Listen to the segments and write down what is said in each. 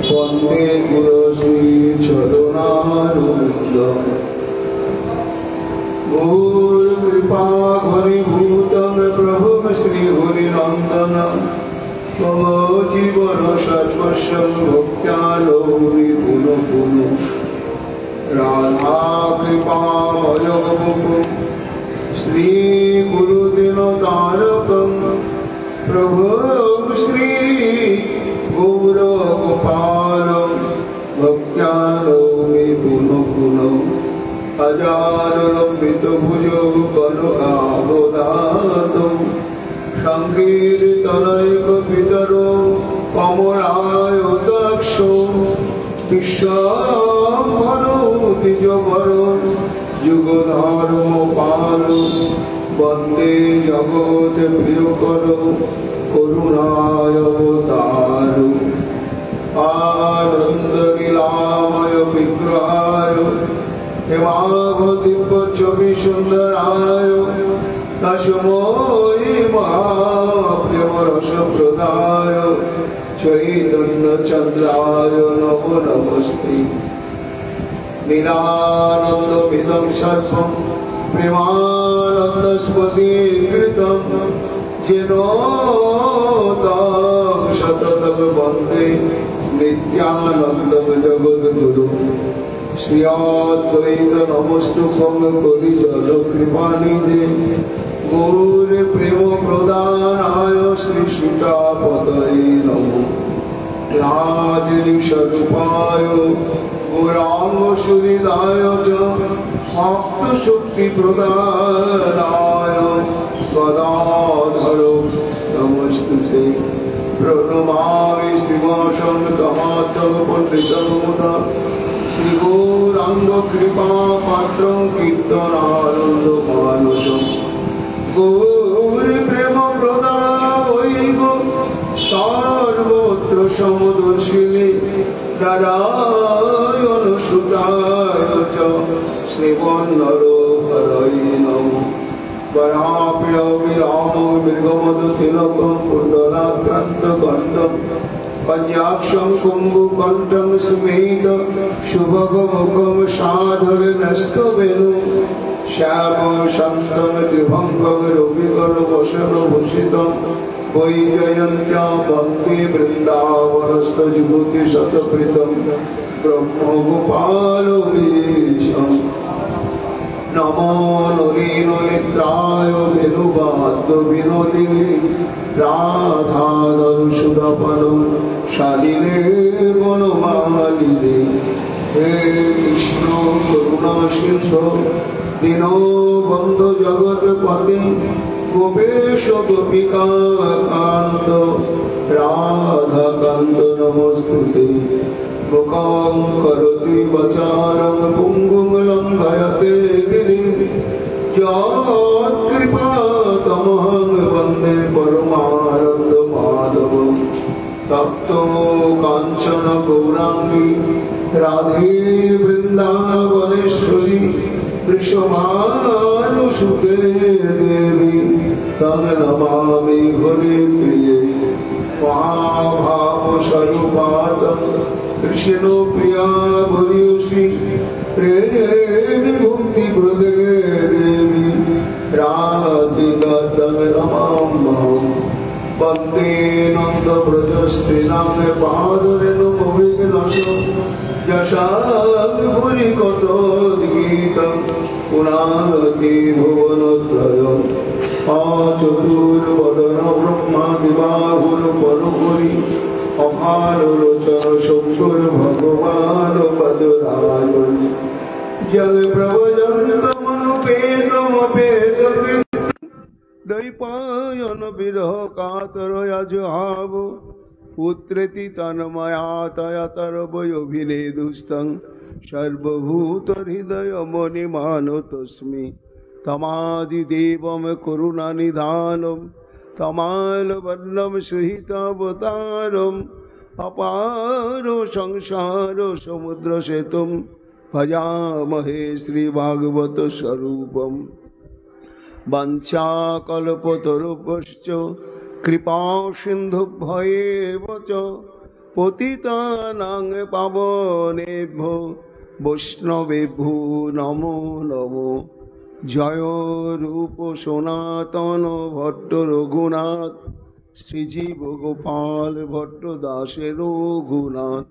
वंदे गुरु श्री चरणारविंदम। गौर कृपा घनीभूतम प्रभु श्री हरिनंदन मम जीवन सर्वस्व भक्त्यालो विपुल पुनु। राधा कृपा मयगमुख श्री गुरुदिन तारकम प्रभु श्री गौर गोपाल भक्त्यालोमे पुनः पुनः। अजानुलंबित भुजौ कनकावदातौ संकीर्तनैकपितरो कमलायुताक्षौ विश्वाम्भरो द्विजवरो जुगधर्मपालो वंदे जगत प्रियकरो करुणावतारो। आनंदलीलामय विग्रहाय हेमावदिव्य सुंदराय तस्मै महाप्रेमरसप्रदाय चैतन्यचन्द्राय नमो नमस्ते। निरानन्दमिदं सर्वं प्रेमानन्दस्मृतिकृतं येन तं सततं वन्दे नित्यानन्दं जगद्गुरुं। श्री अद्वैत नमस्तुभ्यं कलिजुग कृपानिधे गौर प्रेम प्रदानाय श्री सीतापतये नमो। राधिनी स्वरूपाय गौरांग सुहृदाय च भक्त शक्ति प्रदानाय गदाधर नमस्तुते। प्रणमामि श्रीवासन्तमातः पंडितं मुदा श्री गौरांग कृपा पात्रं कीर्तनानन्दमानसं। गौर प्रेम प्रदावैव सर्वत्र समुदर्शिने नारायण सुताय च श्रीमन्नरहरये नमः। वराभ्य विरामं मृगमदतिलकं कुण्डलाक्रान्तकण्ठं पञ्चाक्षं कुम्भकण्ठं स्मेत शुभगमुखं साधरनस्तवेणुं श्यामं शान्तं त्रिभङ्गं रविकरवसनभूषितं वैजयन्त्या वन्दे वृन्दावनस्थजुगतिशतप्रीतं ब्रह्मगोपालवेशम्। नमो नलिननेत्राय वेणुवाद्यविनोदिने राधाधनुषुदपनं शालिने वनमालिने। हे कृष्ण करुणा सिन्धो दीनबन्धु जगत्पते गोपेश गोपिकान्त राधाकान्त नमोस्तुते। मुखं करोति वाचालं पुंगुं लंघयते गिरिं यत्कृपातमहं वन्दे परमानन्दमाधवं। तप्तो काञ्चन गौराङ्गी राधे वृन्दावनेश्वरी वृषभानुसुते देवी तं नमामि हरिप्रिये। महाभावस्वरूपातं कृष्ण प्रिया भूयोषि प्रेमी भुक्ति प्रदे देवी राधिका तं नमाम्यहं। वन्दे नंद व्रजस्त्रीणां पादरेणुकविघ्नस्य यशाद्भुरि कथोद्गीतं पुनाति भुवनत्रयम्। चतुर्वदन ब्रह्मादिबाहुरुपरुपुरि अभालोचन शंकर भगवान पदरायणि। जग प्रभजन्तमनुपेतमपेतकृत् दैपायन विरह कातरयजुहाव। पुत्रेति तन्मयातयतरवयोभिनेदुस्तं सर्वभूतहृदयमणिमानतोऽस्मि। तमादिदेवं करुणानिधानं तमालवर्णं सुहितावतारम्। अपार संसार समुद्रसेतुं भजामहे श्रीभागवत स्वरूपम्। वंशाकल्पतरुभ्यश्च কৃপা সিন্ধুভ্যেব চ পতিতানাং পাবনেভ্যো বৈষ্ণবেভ্যো নমো নমো। জয় রূপ সনাতন ভট্ট রঘুনাথ, শ্রীজীব গোপাল ভট্ট দাসের রঘুনাথ।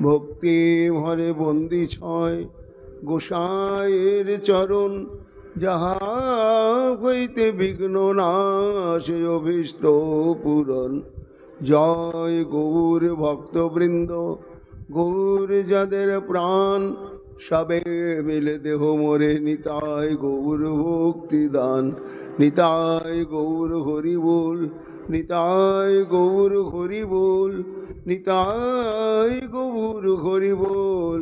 ভক্তি ভরে বন্দি ছয় গোসাইয়ের চরণ, যাহা হইতে বিঘ্ন নাশ অভীষ্ট পূরণ। জয় গৌর ভক্তবৃন্দ, গৌর যাদের প্রাণ, সবে মিলে দেহ মোরে নিতাই গৌর ভক্তি দান। নিতাই গৌর হরি বল, নিতাই গৌর হরি বল, নিতাই গৌর হরি বল।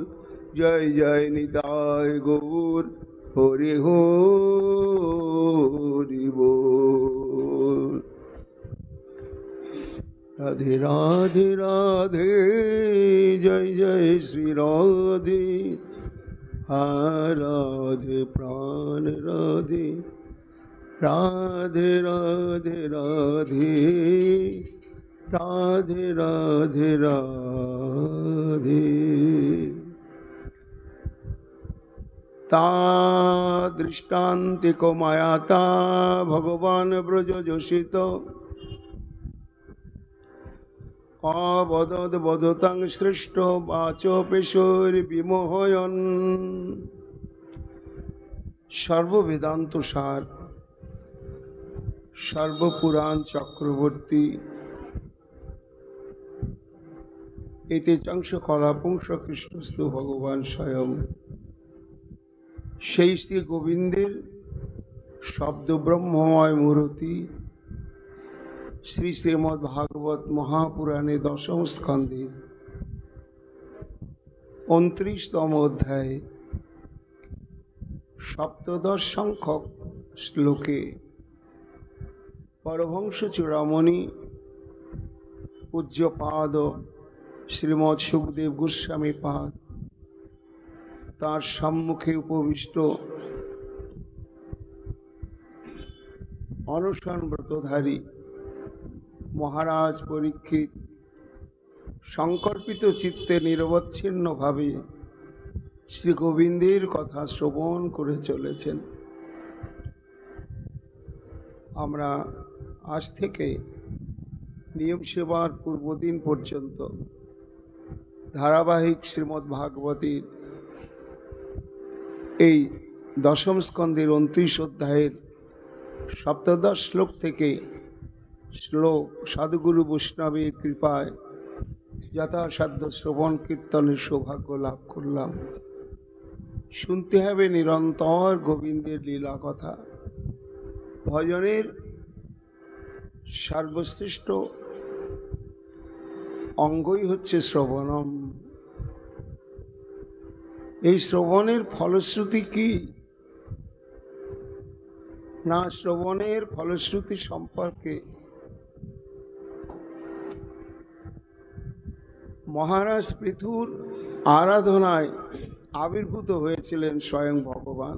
জয় জয় নিতাই গৌর হরি হরি বল। রাধে রাধে রাধে, জয় জয় শ্রী রাধে। রাধে প্রাণ রাধে, রাধে রাধে রাধে, রাধে রাধে রাধে। তা দৃষ্টান্তিক মায়াতা ভগবান ব্রজ যোষিত, অবদদ বদতাং সৃষ্ট বাচ পেশর বিমোহয়ন। সর্ববেদান্ত সার, সর্বপুরাণ চক্রবর্তী, এতে চংশ কলাপুংস কৃষ্ণস্তু ভগবান স্বয়ং। সেই শ্রী গোবিন্দের শব্দ ব্রহ্মময় মূর্তি শ্রী শ্রীমদ্ ভাগবত মহাপুরাণে দশম স্কন্ধে 29তম অধ্যায়ে সপ্তদশ সংখ্যক শ্লোকে পরমহংস চূড়ামণি পূজ্যপাদ শ্রীমৎ সুখদেব গোস্বামী পাদ তার সম্মুখে উপবিষ্ট অনশন ব্রতধারী মহারাজ পরীক্ষিত সংকল্পিত চিত্তে নিরবচ্ছিন্নভাবে শ্রী গোবিন্দের কথা শ্রবণ করে চলেছেন। আমরা আজ থেকে নিয়ম সেবার পূর্বদিন পর্যন্ত ধারাবাহিক শ্রীমদ্ ভাগবতীর এই দশম স্কন্ধের 29 অধ্যায়ের সপ্তদশ শ্লোক থেকে শ্লোক সাধুগুরু বৈষ্ণবের কৃপায় যথাসাধ্য শ্রবণ কীর্তনের সৌভাগ্য লাভ করলাম। শুনতে হবে নিরন্তর গোবিন্দের লীলা কথা। ভজনের সর্বশ্রেষ্ঠ অঙ্গই হচ্ছে শ্রবণম। এই শ্রবণের ফলশ্রুতি কি না, শ্রবণের ফলশ্রুতি সম্পর্কে মহারাজ পৃথুর আরাধনায় আবির্ভূত হয়েছিলেন স্বয়ং ভগবান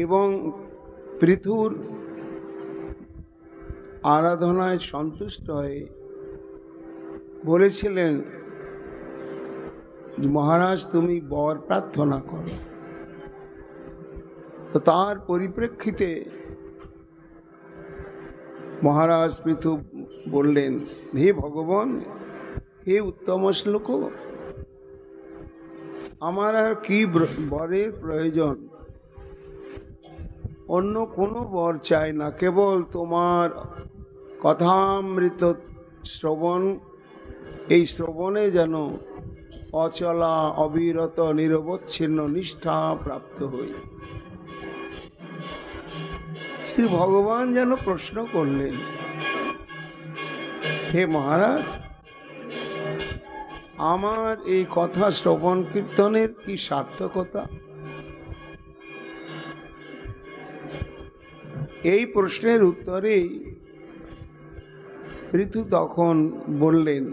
এবং পৃথুর আরাধনায় সন্তুষ্ট হয়ে বলেছিলেন, মহারাজ তুমি বর প্রার্থনা করো। তো তার পরিপ্রেক্ষিতে মহারাজ পৃথু বললেন, হে ভগবান, হে উত্তম শ্লোক, আমার আর কি বরের প্রয়োজন? অন্য কোনো বর চাই না, কেবল তোমার কথামৃত শ্রবণ, এই শ্রবণে যেন অচলা অবিরত নিরবচ্ছিন্ন নিষ্ঠা প্রাপ্ত হই। শ্রী ভগবান যেন প্রশ্ন করলেন, হে মহারাজ, আমার এই কথা শ্রবণ কীর্তনের কি সার্থকতা? এই প্রশ্নের উত্তরে পৃথু তখন বললেন,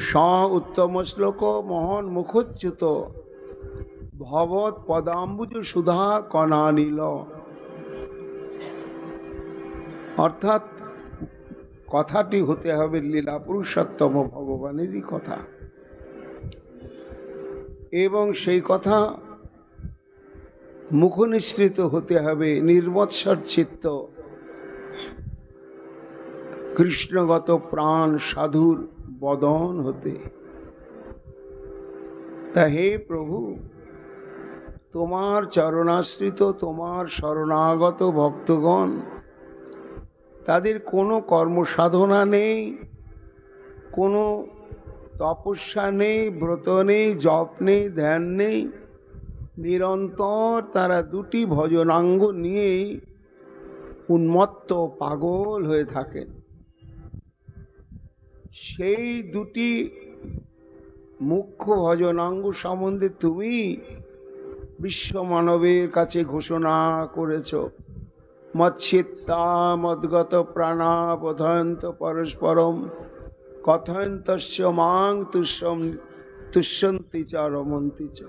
স উত্তম শ্লোক মোহন মুখচ্যুত ভবৎ পদাম্বুজ সুধা কণানীল। অর্থাৎ কথাটি হতে হবে লীলা পুরুষোত্তম ভগবানেরই কথা, এবং সেই কথা মুখনিসৃত হতে হবে নির্মৎসর চিত্ত কৃষ্ণগত প্রাণ সাধুর বদন হতে। তা হে প্রভু, তোমার চরণাশ্রিত, তোমার শরণাগত ভক্তগণ, তাদের কোনো কর্মসাধনা নেই, কোনো তপস্যা নেই, ব্রত নেই, জপ নেই, ধ্যান নেই, নিরন্তর তারা দুটি ভজনাঙ্গ নিয়েই উন্মত্ত পাগল হয়ে থাকেন। সেই দুটি মুখ্য ভজনাঙ্গ সম্বন্ধে তুমি বিশ্ব মানবের কাছে ঘোষণা করেছ। মচ্ছিত্তা মদ্গত প্রাণা বোধয়ন্ত পরস্পরম কথয়ন্তস্য মাং তুষ্যন্তি চ রমন্তি চ।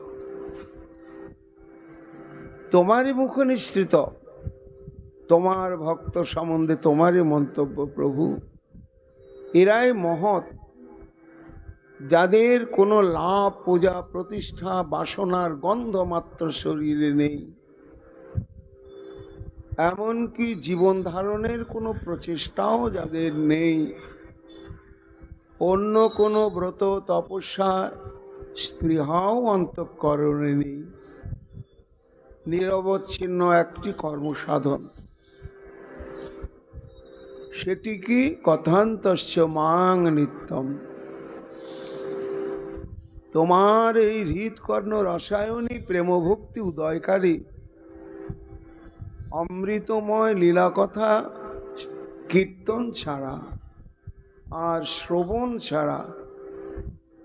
তোমারই মুখ নিঃসৃত তোমার ভক্ত সম্বন্ধে তোমারই মন্তব্য প্রভু, এরাই মহৎ, যাদের কোনো লাভ, পূজা, প্রতিষ্ঠা, বাসনার গন্ধ মাত্র শরীরে নেই, এমনকি জীবন ধারণের কোনো প্রচেষ্টাও যাদের নেই, অন্য কোনো ব্রত তপস্যা স্পৃহাও অন্তঃকরণে নেই, নিরবচ্ছিন্ন একটি কর্মসাধন, সেটি কি কথান্তস্য মাং নিত্যম। তোমার এই হৃৎকর্ণ রসায়নী প্রেমভক্তি উদয়কারী অমৃতময় লীলা কথা কীর্তন ছাড়া আর শ্রবণ ছাড়া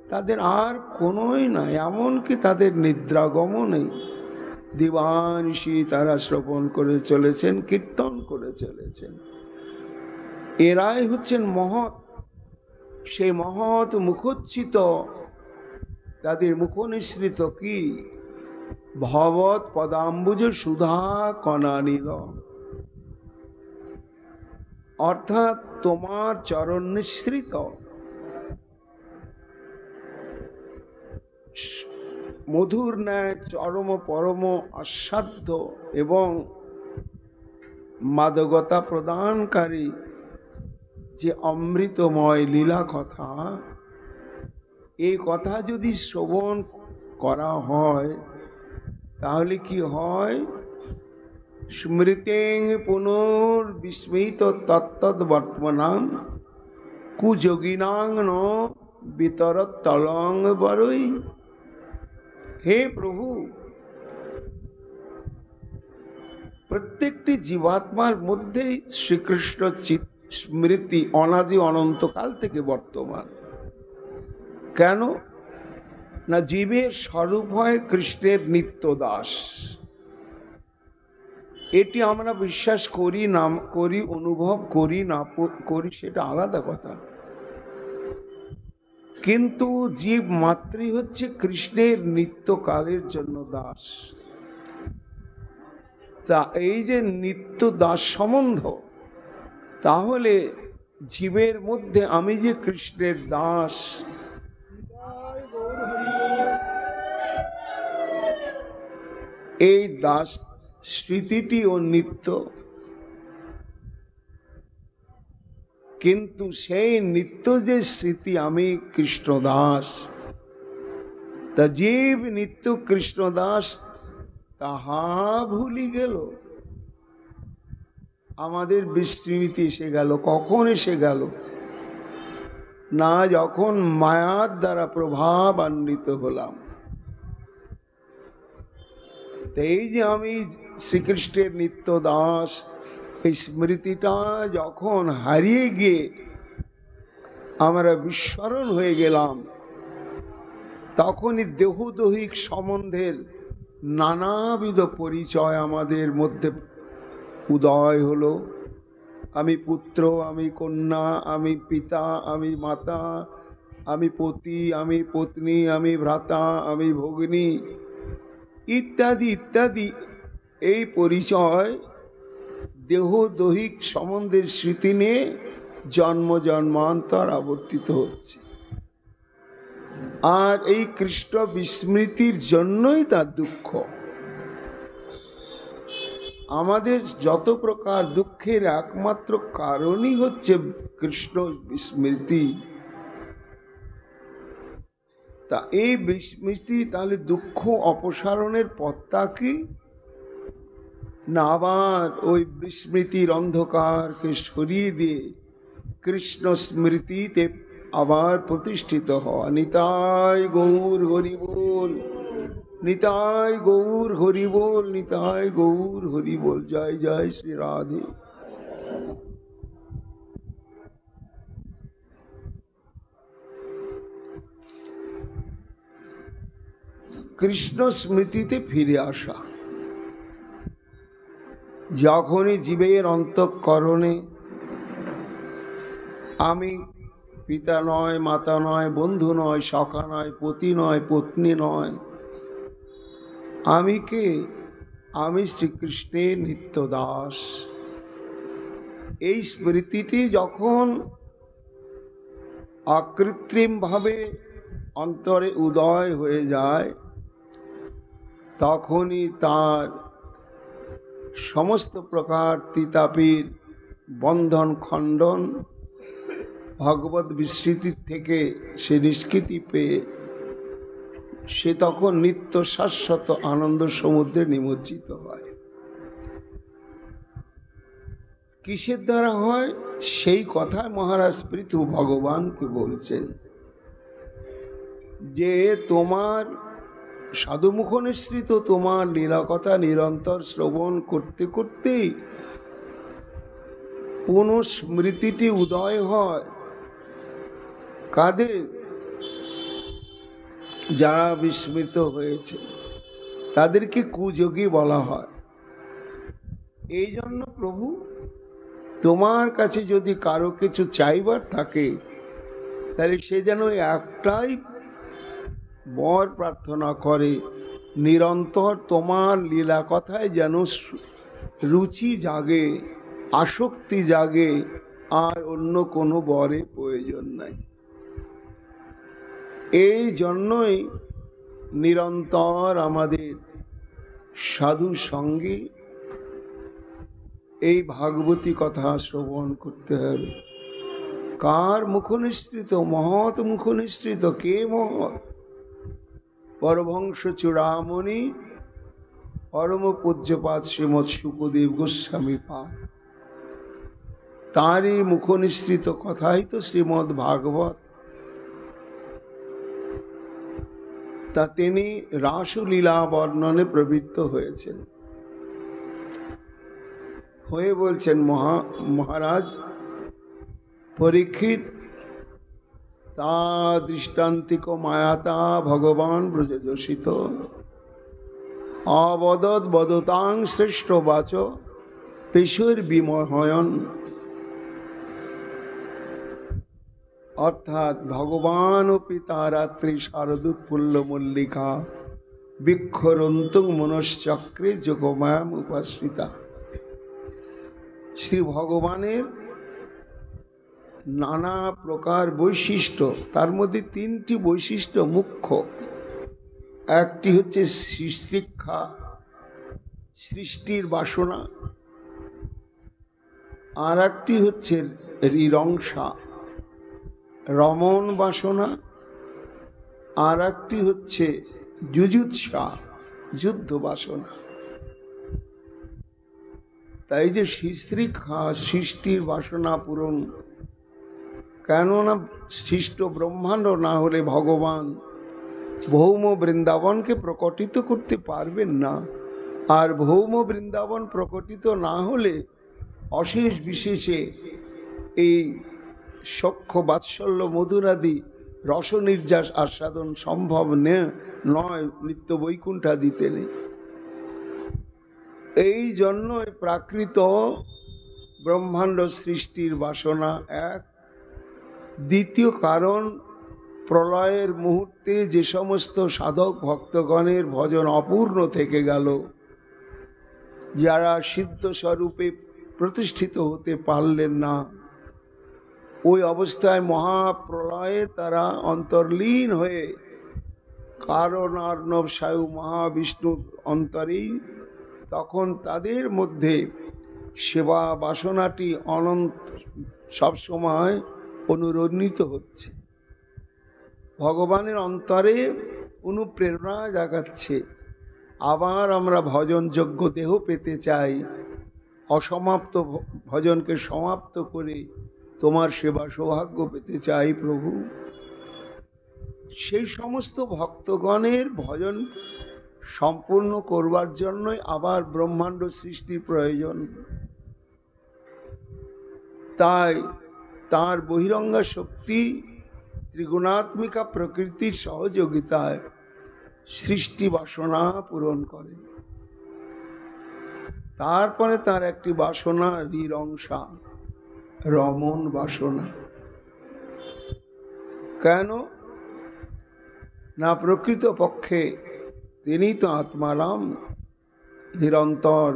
তাদের আর কোনোই নাই, এমনকি তাদের নিদ্রাগমও নেই। দিবানিশি তারা শ্রবণ করে চলেছেন, কীর্তন করে চলেছেন। এরাই হচ্ছেন মহৎ। সেই মহৎ মুখোচ্ছিত, তাদের মুখনিসৃত কি ভবৎ পদাম্বুজ সুধা কণানিল, অর্থাৎ তোমার চরণ নিঃসৃত মধুর ন্যায় চরম পরম আস্বাদ্য এবং মাদকতা প্রদানকারী যে অমৃতময় লীলা কথা, এই কথা যদি শ্রবণ করা হয় তাহলে কি হয়? স্মৃতিং পুনর্বিস্মৃত তত্তদ বর্তমানাং কুযোগিনাং ন বিতরত তলং বরই। হে প্রভু, প্রত্যেকটি জীবাত্মার মধ্যেই শ্রীকৃষ্ণ স্মৃতি অনাদি অনন্তকাল থেকে বর্তমান। কেন না, জীবের স্বরূপ হয় কৃষ্ণের নিত্য দাস। এটি আমরা বিশ্বাস করি না করি, অনুভব করি না করি, সেটা আলাদা কথা, কিন্তু জীব মাত্রই হচ্ছে কৃষ্ণের নিত্যকালের জন্য দাস। তা এই যে নিত্য দাস সম্বন্ধ, তাহলে জীবের মধ্যে আমি যে কৃষ্ণের দাস, এই দাস স্মৃতিটিও নিত্য, কিন্তু সেই নিত্য যে স্মৃতি আমি কৃষ্ণ দাস, তা জীব নিত্য কৃষ্ণ দাস তাহা ভুলি গেল। আমাদের বিস্মৃতি এসে গেল। কখন এসে গেল? না, যখন মায়ার দ্বারা প্রভাবান্বিত হলাম। এই যে আমি শ্রীকৃষ্ণের নিত্য দাস, এই স্মৃতিটা যখন হারিয়ে গিয়ে আমরা বিস্মরণ হয়ে গেলাম, তখনই দেহদৈহিক সম্বন্ধের নানাবিধ পরিচয় আমাদের মধ্যে উদয় হলো। আমি পুত্র, আমি কন্যা, আমি পিতা, আমি মাতা, আমি পতি, আমি পত্নী, আমি ভ্রাতা, আমি ভগিনী ইত্যাদি ইত্যাদি। এই পরিচয় দেহ দৈহিক সম্বন্ধের স্মৃতি নিয়ে জন্ম জন্মান্তর আবর্তিত হচ্ছে। আর এই কৃষ্ণ বিস্মৃতির জন্যই তার দুঃখ। আমাদের যত প্রকার দুঃখের একমাত্র কারণই হচ্ছে কৃষ্ণ বিস্মৃতি। তা এই বিস্মৃতি, তাহলে দুঃখ অপসারণের পথটা কি? না আবার ওই বিস্মৃতির অন্ধকারকে সরিয়ে দিয়ে কৃষ্ণ স্মৃতিতে আবার প্রতিষ্ঠিত হওয়া। নিতাই গৌর হরি বল, নিতাই গৌর হরি বল, নিতাই গৌর হরি বল। জয় জয় শ্রী রাধে। কৃষ্ণ স্মৃতিতে ফিরে আসা। যখনই জীবের অন্তঃকরণে আমি পিতা নয়, মাতা নয়, বন্ধু নয়, সখা নয়, পতি নয়, পত্নী নয়, আমি কে? আমি শ্রীকৃষ্ণের নিত্য দাস। এই স্মৃতিটি যখন অকৃত্রিম ভাবে অন্তরে উদয় হয়ে যায়, তখনই তার সমস্ত প্রকার তিতাপির বন্ধন খণ্ডন, ভগবত বিস্মৃতির থেকে সে নিষ্কৃতি পেয়ে সে তখন নিত্য শাশ্বত আনন্দ সমুদ্রে নিমজ্জিত হয়। কিসের দ্বারা হয়? সেই কথায় মহারাজ পৃথু ভগবানকে বলছেন যে তোমার সাধুমুখ নিঃসৃত তোমার লীলা কথা নিরন্তর শ্রবণ করতে করতেই পুনঃ স্মৃতিটি উদয় হয়। কাদের? যারা বিস্মৃত হয়েছে তাদেরকে কুযোগী বলা হয়। এই জন্য প্রভু তোমার কাছে যদি কারো কিছু চাইবার থাকে, তাহলে সে যেন একটাই বর প্রার্থনা করে, নিরন্তর তোমার লীলা কথায় যেন রুচি জাগে, আসক্তি জাগে, আর অন্য কোনো বরের প্রয়োজন নাই। এই জন্যই নিরন্তর আমাদের সাধু সঙ্গে এই ভাগবতী কথা শ্রবণ করতে হবে। কার মুখ নিঃসৃত? মহৎ মুখ নিঃসৃত। কে মহৎ? পরমহংস চূড়ামণি পরম পূজ্যপাদ শ্রীমৎ শুকদেব গোস্বামী পাদ, তারই মুখ নিঃসৃত কথাই তো শ্রীমৎ ভাগবত। তা তিনি রাসলীলা বর্ণনে প্রবৃত্ত হয়েছেন, হয়ে বলছেন মহারাজ পরীক্ষিত, তা দৃষ্টান্তিক মায়াতা ভগবান ব্রজযোষিত অবদত বদতাং শ্রেষ্ঠ বাচ পেশর বিমহয়ন। অর্থাৎ ভগবান ও পিতা রাত্রি শারদুৎফুল্ল মল্লিকা বিক্ষরন্তু মনশ্চক্রে যোগমায়াম উপাশ্রিতা। শ্রী ভগবানের নানা প্রকার বৈশিষ্ট্য, তার মধ্যে তিনটি বৈশিষ্ট্য মুখ্য। একটি হচ্ছে শিক্ষা, সৃষ্টির বাসনা, আর একটি হচ্ছে রিরংসা, রমণ বাসনা, আর একটি হচ্ছে যুজুৎসা, যুদ্ধ বাসনা। তাই যে শিশ্রিক্ষা, সৃষ্টির বাসনা পূরণ, কেননা সৃষ্ট ব্রহ্মাণ্ড না হলে ভগবান ভৌম বৃন্দাবনকে প্রকটিত করতে পারবেন না। আর ভৌম বৃন্দাবন প্রকটিত না হলে অশেষ বিশেষে এই সখ্য বাৎসল্য মধুরাদি রস নির্যাস আস্বাদন সম্ভব নয়, নিত্য বৈকুণ্ঠাদিতে নেই। এই জন্য প্রাকৃত ব্রহ্মাণ্ড সৃষ্টির বাসনা এক। দ্বিতীয় কারণ, প্রলয়ের মুহূর্তে যে সমস্ত সাধক ভক্তগণের ভজন অপূর্ণ থেকে গেল, যারা সিদ্ধ স্বরূপে প্রতিষ্ঠিত হতে পারলেন না। ওই অবস্থায় মহাপ্রলয়ে তারা অন্তর্লীন হয়ে কারণ অর্ণব সায়ু মহাবিষ্ণুর অন্তরেই, তখন তাদের মধ্যে সেবা বাসনাটি অনন্ত সবসময় অনুরণিত হচ্ছে, ভগবানের অন্তরে অনুপ্রেরণা জাগাচ্ছে। আবার আমরা ভজনযোগ্য দেহ পেতে চাই, অসমাপ্ত ভজনকে সমাপ্ত করে তোমার সেবা সৌভাগ্য পেতে চাই প্রভু। সেই সমস্ত ভক্তগণের ভজন সম্পূর্ণ করবার জন্যই আবার ব্রহ্মাণ্ড সৃষ্টির প্রয়োজন। তাই তার বহিরঙ্গা শক্তি ত্রিগুণাত্মিকা প্রকৃতির সহযোগিতায় সৃষ্টি বাসনা পূরণ করে। তারপরে তার একটি বাসনা নিরংসা, রমণ বাসনা। কেন না, প্রকৃত পক্ষে তিনি তো আত্মারাম, নিরন্তর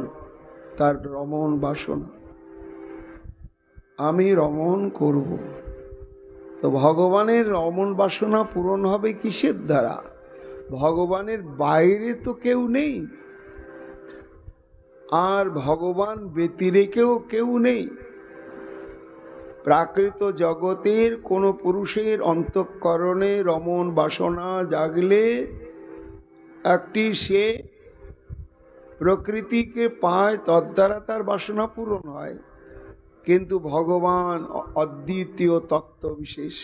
তার রমণ বাসনা, আমি রমণ করব। তো ভগবানের রমণ বাসনা পূরণ হবে কিসের দ্বারা? ভগবানের বাইরে তো কেউ নেই, আর ভগবান ব্যতিরেকেও কেউ নেই। প্রাকৃত জগতের কোন পুরুষের অন্তঃকরণে রমণ বাসনা জাগলে একটি সে প্রকৃতিকে পায়, তদ্বারা তার বাসনা পূরণ হয়। কিন্তু ভগবান অদ্বিতীয় তত্ত্ব বিশেষ,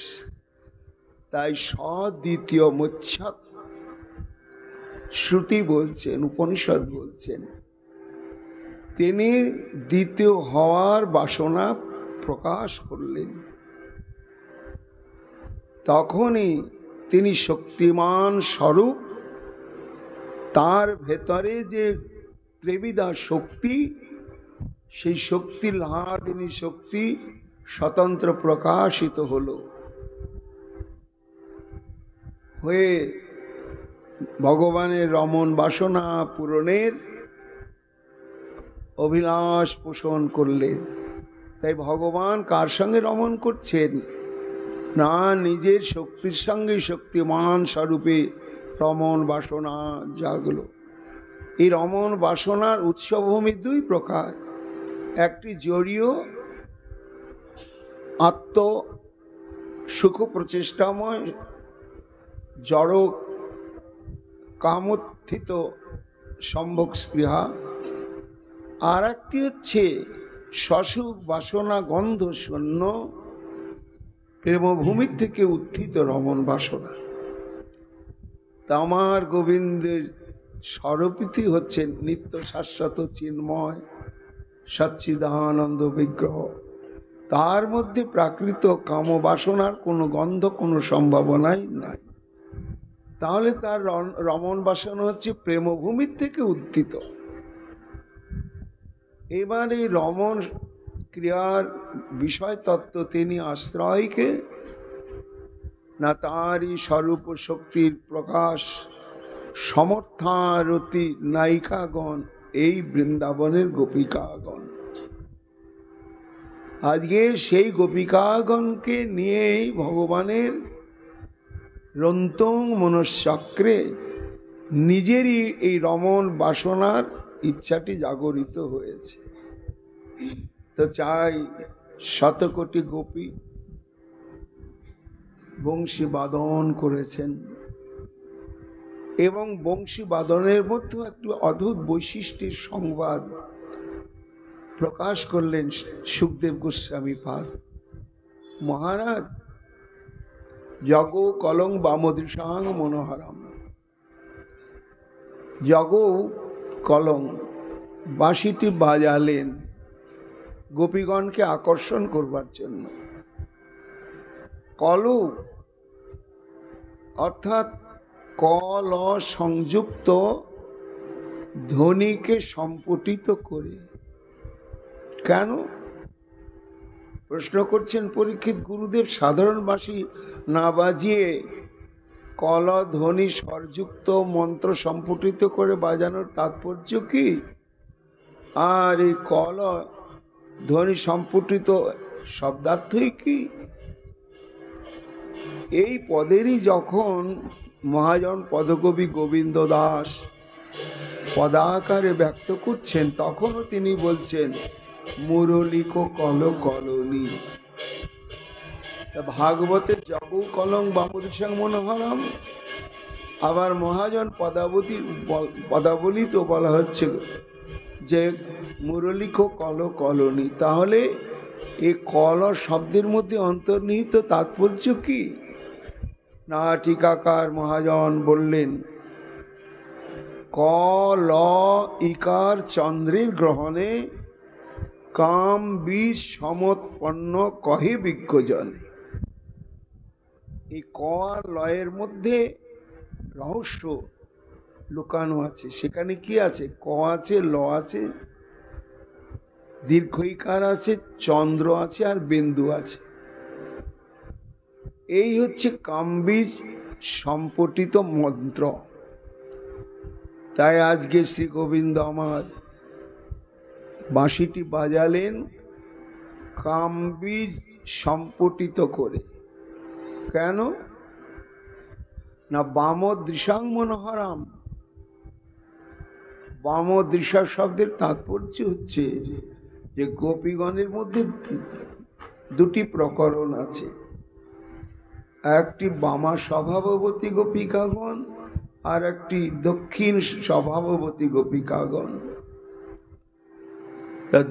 তাই সদ্বিতীয় মোচ্ছাত শ্রুতি বলছেন, উপনিষদ বলছেন, তিনি দ্বিতীয় হওয়ার বাসনা প্রকাশ করলেন। তখনই তিনি শক্তিমান স্বরূপ, তার ভেতরে যে ত্রিবিধা শক্তি, সেই শক্তির লাহাদিনী শক্তি স্বতন্ত্র প্রকাশিত হয়ে ভগবানের রমণ বাসনা পূরণের অভিলাষ পোষণ করলেন। তাই ভগবান কার সঙ্গে রমণ করছেন? না, নিজের শক্তির সঙ্গে শক্তিমান স্বরূপে রমণ বাসনা জাগলো। এই রমণ বাসনার উৎসভূমি দুই প্রকার। একটি জড়ীয় আত্ম সুখ প্রচেষ্টাময় জড় কামোত্থিত সম্ভোগ স্পৃহা, আর একটি হচ্ছে সসুখ বাসনা গন্ধ শূন্য প্রেমভূমির থেকে উত্থিত রমণ বাসনা। আমার গোবিন্দের স্বরূপই হচ্ছেন নিত্য শাশ্বত চিন্ময় সচ্চিদানন্দ বিগ্রহ। তার মধ্যে প্রাকৃত কাম বাসনার কোনো গন্ধ, কোনো সম্ভাবনাই নাই। তাহলে তার রমণ বাসনা হচ্ছে প্রেমভূমির থেকে উত্থিত। এবার এই রমণ ক্রিয়ার বিষয় তত্ত্ব তিনি আশ্রয়কে, না তারই স্বরূপ শক্তির প্রকাশ সমর্থারতি নায়িকাগণ, এই বৃন্দাবনের গোপিকাগণ। আজকে সেই গোপিকাগণকে নিয়েই ভগবানের রন্তং মনশ্চক্রে নিজেরই এই রমণ বাসনার ইচ্ছাটি জাগরিত হয়েছে। তো চাই শতকোটি গোপী বংশী বাদন করেছেন, এবং বংশী বাদনের মধ্যে একটি অদ্ভুত বৈশিষ্ট্যের সংবাদ প্রকাশ করলেন সুখদেব গোস্বামী পাদ মহারাজ। জগ কলং বামদৃশাং মনোহরম, জগ কলং বাঁশিটি বাজালেন গোপীগণকে আকর্ষণ করবার জন্য। কল অর্থাৎ কল সংযুক্ত ধ্বনিকে সম্পুটিত করে। কেন প্রশ্ন করছেন পরীক্ষিত গুরুদেব? সাধারণ বাঁশি না বাজিয়ে কল ধ্বনি স্বরযুক্ত মন্ত্র সম্পুটিত করে বাজানোর তাৎপর্য কি? আর এই কল ধ্বনি সম্পুটিত শব্দার্থই কি? এই পদেরই যখন মহাজন পদকবি গোবিন্দ দাস পদাকারে ব্যক্ত করছেন, তখনও তিনি বলছেন মুরলিক কল কলনি। ভাগবতের জগৌ কলং বামুদৃশং মনোহরম, আবার মহাজন পদাবলী তো বলা হচ্ছে যে মুরলিক কল কলনি। তাহলে এই কল শব্দের মধ্যে অন্তর্নিহিত তাৎপর্য কি? না, টিকাকার মহাজন বললেন ক ল ইকার চন্দ্রের গ্রহণে কাম বীজ সমৎপন্ন কহে বিজ্ঞজনে। এই ক আর লয়ের মধ্যে রহস্য লুকানো আছে। সেখানে কি আছে? ক আছে, ল আছে, দীর্ঘইকার আছে, চন্দ্র আছে, আর বিন্দু আছে। এই হচ্ছে কামবীজ সম্পটিত মন্ত্র। তাই আজকে শ্রী গোবিন্দ আমার বাঁশিটি বাজালেন কামবীজ সম্পটিত করে। কেন না, বামদৃশাং মনোহরাম। বামদৃশা শব্দের তাৎপর্য হচ্ছে যে গোপীগণের মধ্যে দুটি প্রকরণ আছে। একটি বামা স্বভাববতী গোপিকাগণ, আর একটি দক্ষিণ স্বভাববতী গোপিকাগণ।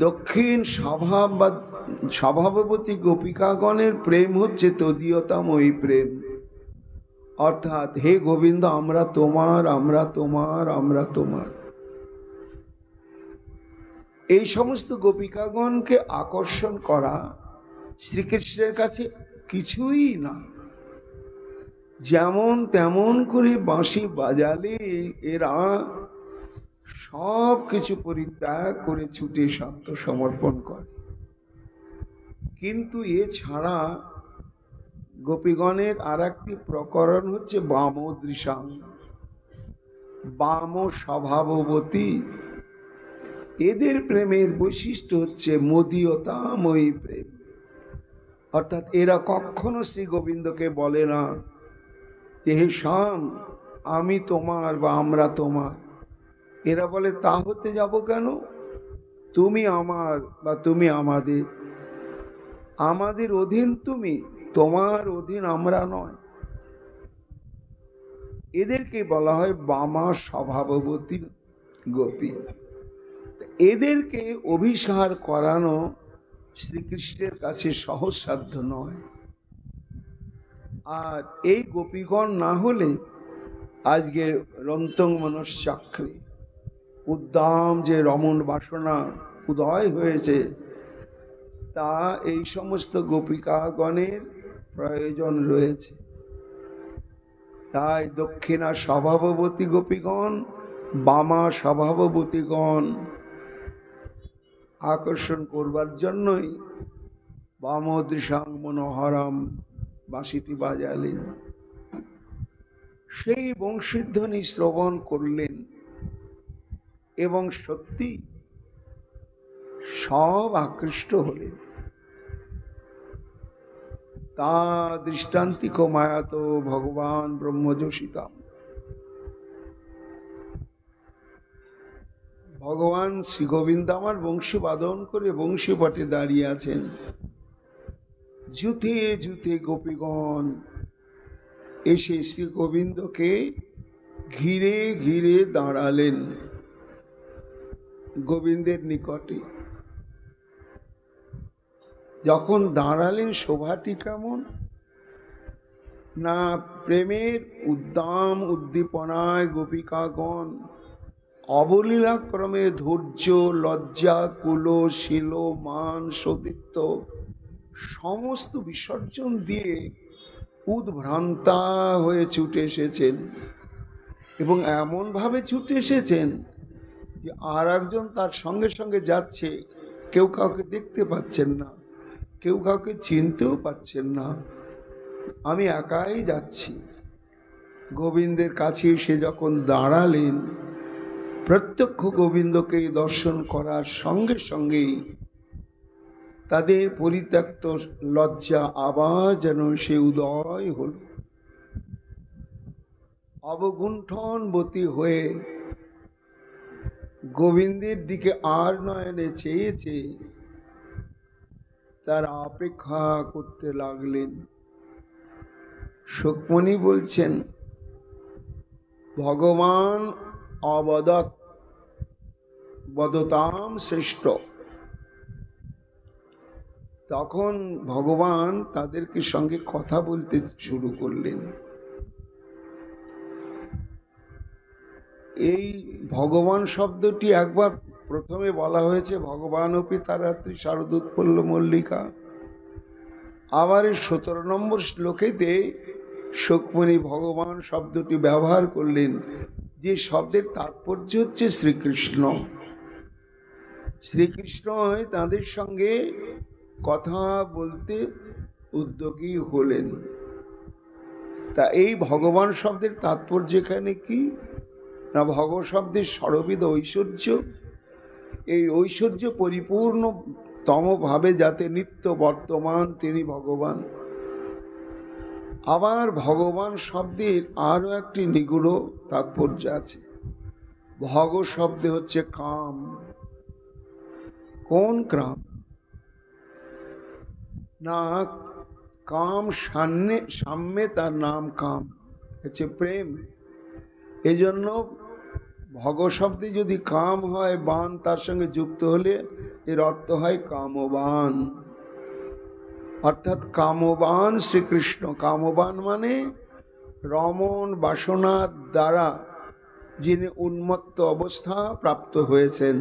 দক্ষিণ স্বভাব বা স্বভাববতী গোপিকাগণের প্রেম হচ্ছে তদীয়তাময়ী প্রেম, অর্থাৎ হে গোবিন্দ আমরা তোমার, আমরা তোমার, আমরা তোমার। এই সমস্ত গোপিকাগণকে আকর্ষণ করা শ্রীকৃষ্ণের কাছে কিছুই না। যেমন তেমন করে বাঁশি বাজালে এরা সব কিছু পরিত্যাগ করে ছুটে আত্মসমর্পণ করে। কিন্তু এছাড়া গোপীগণের আর একটি প্রকরণ হচ্ছে বামদৃশাং, বাম স্বভাববতী। এদের প্রেমের বৈশিষ্ট্য হচ্ছে মদীয়তাময়ী প্রেম, অর্থাৎ এরা কখনো শ্রী গোবিন্দকে বলে না হে শ্যাম আমি তোমার বা আমরা তোমার। এরা বলে তা হতে যাব কেন, তুমি আমার বা তুমি আমাদের, আমাদের অধীন তুমি, তোমার অধীন আমরা নয়। এদেরকে বলা হয় বামা স্বভাববতী গোপী। এদেরকে অভিসার করানো শ্রীকৃষ্ণের কাছে সহজসাধ্য নয়। আর এই গোপীগণ না হলে আজকে রন্তং মনশ্চক্রে উদ্দাম যে রমণ বাসনা উদয় হয়েছে, তা এই সমস্ত গোপিকাগণের প্রয়োজন রয়েছে। তাই দক্ষিণা স্বভাববতী গোপীগণ, বামা স্বভাববতীগণ আকর্ষণ করবার জন্যই বামদৃশাং মনোহরম বাঁশিটি বাজালেন। সেই বংশীধ্বনি শ্রবণ করলেন এবং সত্যি সব আকৃষ্ট হলেন। তা দৃষ্টান্তিক মায়াত ভগবান ব্রহ্মযোষিতাম। ভগবান শ্রী গোবিন্দ আমার বংশী বাদন করে বংশী পাটে দাঁড়িয়ে আছেন। জুথে জুথে গোপীগণ এসে শ্রী গোবিন্দকে ঘিরে ঘিরে দাঁড়ালেন গোবিন্দের নিকটে। যখন দাঁড়ালেন শোভাটি কেমন না, প্রেমের উদ্দাম উদ্দীপনায় গোপিকাগণ অবলীলাক্রমে ধৈর্য, লজ্জা, কুল, শীল, মান, সতীত্ব সমস্ত বিসর্জন দিয়ে উদ্ভ্রান্তা হয়ে ছুটে এসেছেন। এবং এমন ভাবে ছুটে এসেছেন যে আর একজন তার সঙ্গে সঙ্গে যাচ্ছে, কেউ কাউকে দেখতে পাচ্ছেন না, কেউ কাউকে চিনতেও পাচ্ছেন না, আমি একাই যাচ্ছি। গোবিন্দের কাছে সে যখন দাঁড়ালেন, প্রত্যক্ষ গোবিন্দকে দর্শন করার সঙ্গে সঙ্গেই তাদের পরিত্যক্ত লজ্জা আবার যেন সে উদয় হল। অবগুণ্ঠনবতী হয়ে গোবিন্দের দিকে আর নয়নে চেয়েছে, তারা অপেক্ষা করতে লাগলেন। সুকমণি বলছেন, ভগবান অবদৎ বদতাম শ্রেষ্ঠ। তখন ভগবান তাদেরকে সঙ্গে কথা বলতে শুরু করলেন। এই ভগবান শব্দটি একবার প্রথমে বলা হয়েছে ভগবান অপি তারাত্রি শারদোৎপল্ল মল্লিকা। আবার 17 নম্বর শ্লোকেতে সুকমণি ভগবান শব্দটি ব্যবহার করলেন, যে শব্দের তাৎপর্য হচ্ছে শ্রীকৃষ্ণ। শ্রীকৃষ্ণ তাদের সঙ্গে কথা বলতে উদ্যোগী হলেন। তা এই ভগবান শব্দের তাৎপর্য এখানে কি না, ভগ শব্দের সর্ববিধ ঐশ্বর্য, এই ঐশ্বর্য পরিপূর্ণতম ভাবে যাতে নিত্য বর্তমান তিনি ভগবান। আবার ভগবান শব্দের আরো একটি নিগূঢ় তাৎপর্য আছে। ভগ শব্দে হচ্ছে কাম। কোন কাম না, কাম সাম্যে তার নাম কাম হচ্ছে প্রেম। এই জন্য ভগ শব্দে যদি কাম হয়, বান তার সঙ্গে যুক্ত হলে এর অর্থ হয় কামবান, অর্থাৎ কামবান শ্রীকৃষ্ণ। কামবান মানে রমণ বাসনার দ্বারা যিনি উন্মত্ত অবস্থা প্রাপ্ত হয়েছেন,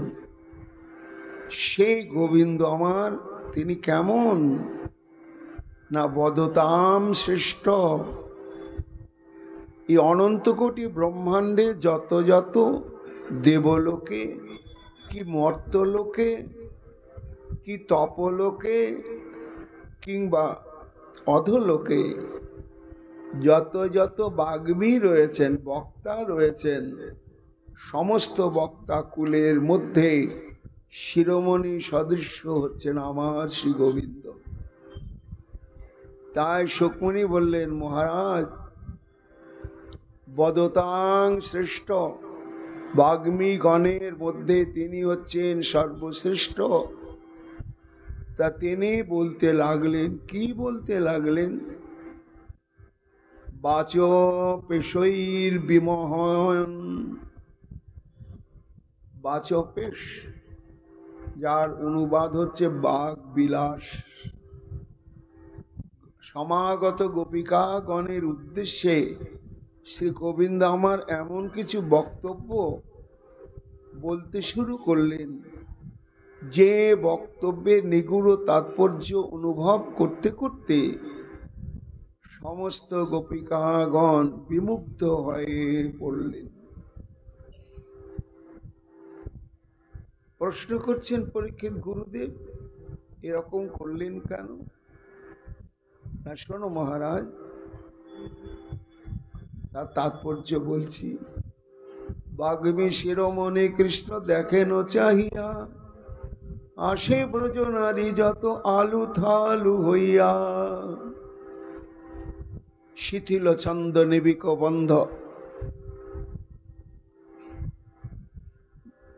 সেই গোবিন্দ আমার। তিনি কেমন না, বদতাম শ্রেষ্ঠ। এই অনন্ত কোটি ব্রহ্মাণ্ডে যত যত দেবলোকে কি মর্তলোকে কি তপলোকে কিংবা অধলোকে যত যত বাগ্মী রয়েছেন, বক্তা রয়েছেন, সমস্ত বক্তা কুলের মধ্যে শিরোমণি সদৃশ্য হচ্ছেন আমার শ্রী গোবিন্দ। তাই সুকমণি বললেন, মহারাজ বদতাং শ্রেষ্ঠ, বাগ্মী গণের মধ্যে তিনি হচ্ছেন সর্বশ্রেষ্ঠ। তা তিনি বলতে লাগলেন, কি বলতে লাগলেন? বাচ পেশৈর বিমোহন। বাচ পেশ, যার অনুবাদ হচ্ছে বাগ বিলাস। সমাগত গোপিকা গণের উদ্দেশ্যে শ্রী গোবিন্দ আমার এমন কিছু বক্তব্য বলতে শুরু করলেন, যে বক্তব্যের নিগূঢ় তাৎপর্য অনুভব করতে করতে সমস্ত গোপিকাগণ বিমুগ্ধ হয়ে পড়লেন। প্রশ্ন করছেন পরীক্ষিত, গুরুদেব এরকম করলেন কেন? না, শোনো মহারাজ, তার তাৎপর্য বলছি। বাগ্মী শিরোমণি কৃষ্ণ দেখেন চাহিয়া, আসে ব্রজ নারী যত আলু থালু হইয়া। শিথিল ছন্দ নিবিক বন্ধ,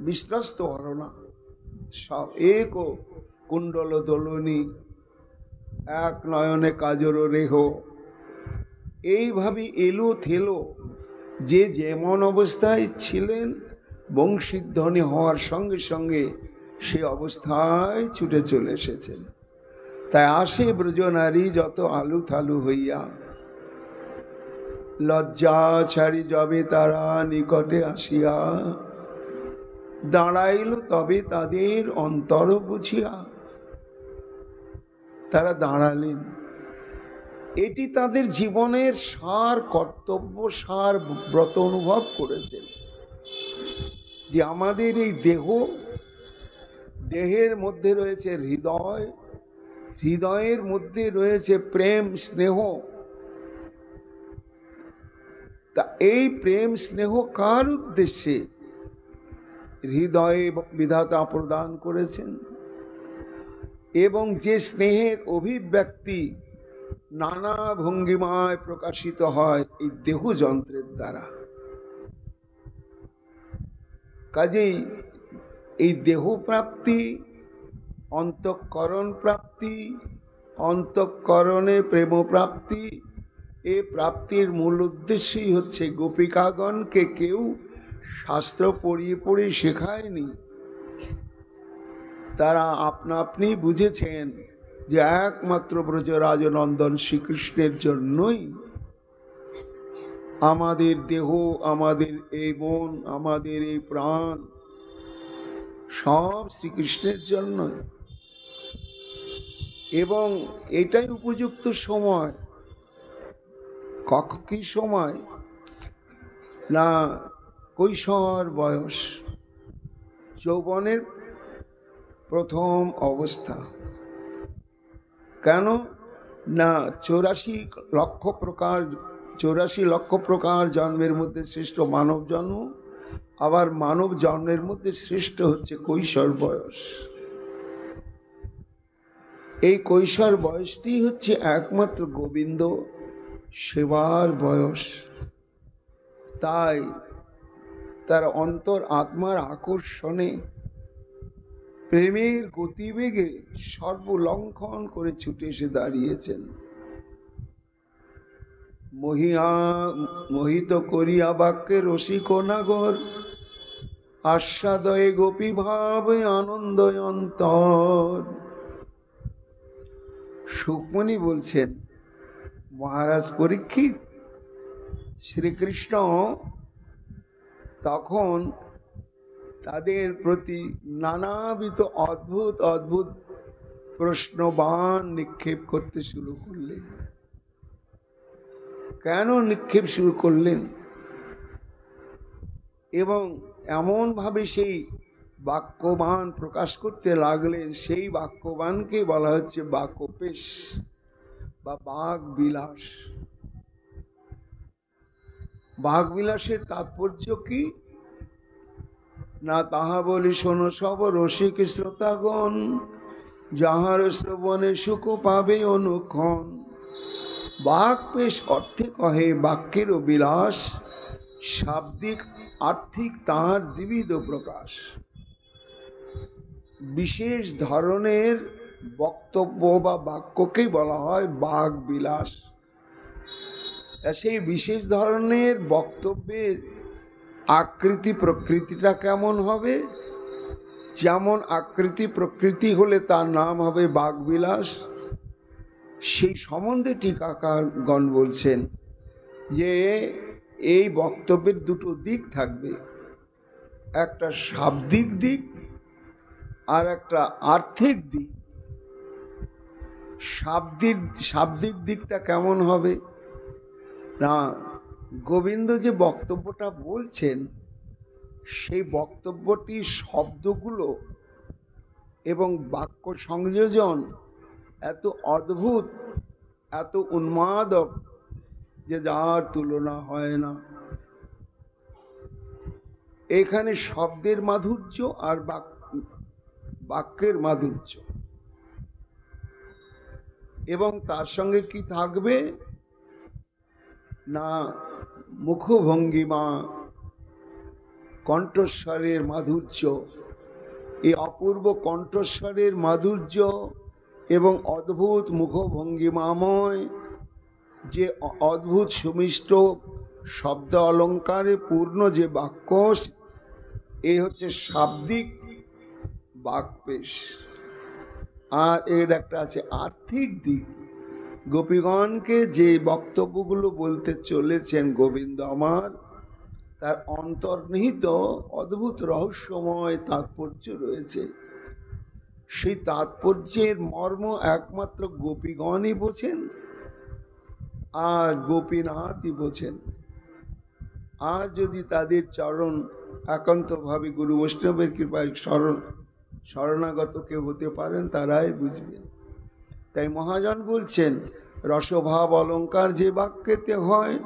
বিস্ত্রস্ত অরণা, সব এক কুণ্ডল দোলনী, এক নয়নে কাজর রেহ। এইভাবে এলো থেলো, যে যেমন অবস্থায় ছিলেন বংশীধ্বনি হওয়ার সঙ্গে সঙ্গে সে অবস্থায় ছুটে চলে এসেছেন। তাই আসে ব্রজ নারী যত আলু থালু হইয়া। লজ্জা ছাড়ি যবে তারা নিকটে আসিয়া, দাঁড়াইল তবে তাদের অন্তর বুঝিয়া। তারা দাঁড়ালেন। এটি তাদের জীবনের সার কর্তব্য, সার ব্রত অনুভব করেছেন যে আমাদের এই দেহের মধ্যে রয়েছে হৃদয়, হৃদয়ের মধ্যে রয়েছে প্রেম স্নেহ। তা এই প্রেম স্নেহ কার উদ্দেশ্যে হৃদয়ে বিধাতা প্রদান করেছেন? এবং যে স্নেহের অভিব্যক্তি নানা ভঙ্গিমায় প্রকাশিত হয় এই দেহ যন্ত্রের দ্বারা। কাজেই এই দেহ প্রাপ্তি, অন্তঃকরণ প্রাপ্তি, অন্তঃকরণে প্রেম প্রাপ্তি, এ প্রাপ্তির মূল উদ্দেশ্যই হচ্ছে গোপিকাগণকে কেউ শাস্ত্র পড়িয়ে পড়ে শেখায়নি। তারা আপনা আপনি বুঝেছেন যে একমাত্র ব্রজরাজ নন্দন শ্রীকৃষ্ণের জন্যই আমাদের দেহ, আমাদের এই মন, আমাদের এই প্রাণ সব শ্রীকৃষ্ণের জন্য। এবং এটাই উপযুক্ত সময়। কি সময়? না কৈশোর বয়স, যৌবনের প্রথম অবস্থা। কেন না 84 লক্ষ প্রকার জন্মের মধ্যে শ্রেষ্ঠ মানব জন্ম, আবার মানব জন্মের মধ্যে শ্রেষ্ঠ হচ্ছে কৈশোর বয়স। এই কৈশোর বয়সটি হচ্ছে একমাত্র গোবিন্দ সেবার বয়স। তাই তার অন্তর আত্মার আকর্ষণে প্রেমের গতিবেগে সর্বলঙ্ঘন করে ছুটে এসে দাঁড়িয়েছেন। মোহিত করিয়া বাক্যে রসিক নাগর, আস্বাদয়ে গোপী ভাবে আনন্দ অন্তর। সুকমণি বলছেন, মহারাজ পরীক্ষিত, শ্রীকৃষ্ণ তখন তাদের প্রতি নানাবিধ অদ্ভুত অদ্ভুত প্রশ্নবাণ নিক্ষেপ করতে শুরু করলেন। কেন নিক্ষেপ শুরু করলেন? এবং এমন ভাবে সেই বাক্যবাণ প্রকাশ করতে লাগলেন, সেই বাক্যবাণকে বলা হচ্ছে বাক্যপেশ বা বাক বিলাস। বাক বিলাসের তাৎপর্য কি? না তাহা বলি শোনো সব রসিক শ্রোতাগণ, যাহার শ্রবণে সুখ পাবে অনুক্ষণ। বাক পেশ অর্থে কহে বাক্যের বিলাস, শাব্দিক আর্থিক তাহার দ্বিবিধ প্রকাশ। বিশেষ ধরনের বক্তব্য বা বাক্যকেই বলা হয় বাক বিলাস। সেই বিশেষ ধরনের বক্তব্যের আকৃতি প্রকৃতিটা কেমন হবে? যেমন আকৃতি প্রকৃতি হলে তার নাম হবে বাকবিলাস। সেই সম্বন্ধে টিকাকারগণ বলছেন যে এই বক্তব্যের দুটো দিক থাকবে, একটা শাব্দিক দিক আর একটা আর্থিক দিক। শাব্দিক দিকটা কেমন হবে? না, গোবিন্দ যে বক্তব্যটা বলছেন সেই বক্তব্যটি শব্দগুলো এবং বাক্য সংযোজন এত অদ্ভুত, এত উন্মাদক যে যার তুলনা হয় না। এখানে শব্দের মাধুর্য আর বাক্যের মাধুর্য, এবং তার সঙ্গে কি থাকবে না মুখভঙ্গিমা, কণ্ঠস্বরের মাধুর্য। এই অপূর্ব কণ্ঠস্বরের মাধুর্য এবং অদ্ভুত মুখভঙ্গিমাময় যে অদ্ভুত সুমিষ্ট শব্দ অলঙ্কারে পূর্ণ যে বাক্য, এই হচ্ছে শাব্দিক বাক্যপেশ। আর এর একটা আছে আর্থিক দিক। গোপীগণকে যে বক্তব্যগুলো বলতে চলেছেন গোবিন্দ আমার, তার অন্তর্নিহিত অদ্ভুত রহস্যময় তাৎপর্য রয়েছে। সেই তাৎপর্যের মর্ম একমাত্র গোপীগণই বোঝেন আর গোপীনাথই বোঝেন। আর যদি তাদের চরণ একান্তভাবে গুরু বৈষ্ণবের কৃপায় শরণাগত কেউ হতে পারেন, তারাই বুঝবেন। তাই মহাজন বলছেন, রসভাব অলঙ্কার যে বাক্যেতে হয়,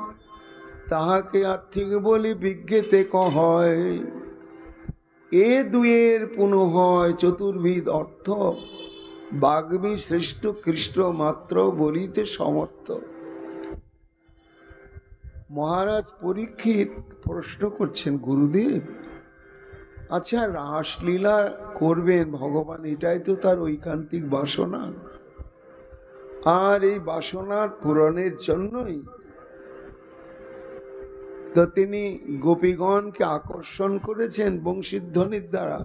তাহাকে আর্থিক বলি বিজ্ঞেতে কয়। এ দুয়ের পুনঃ হয় চতুর্বিধ অর্থ, বাগ্মী শ্রেষ্ঠ কৃষ্ণ মাত্র বলিতে সমর্থ। মহারাজ পরীক্ষিত প্রশ্ন করছেন, গুরুদেব আচ্ছা রাসলীলা করবেন ভগবান, এটাই তো তার ঐকান্তিক বাসনা, আর এই বাসনার পূরণের জন্যই তো তিনি গোপীগণকে আকর্ষণ করেছেন বংশীধ্বনির দ্বারা।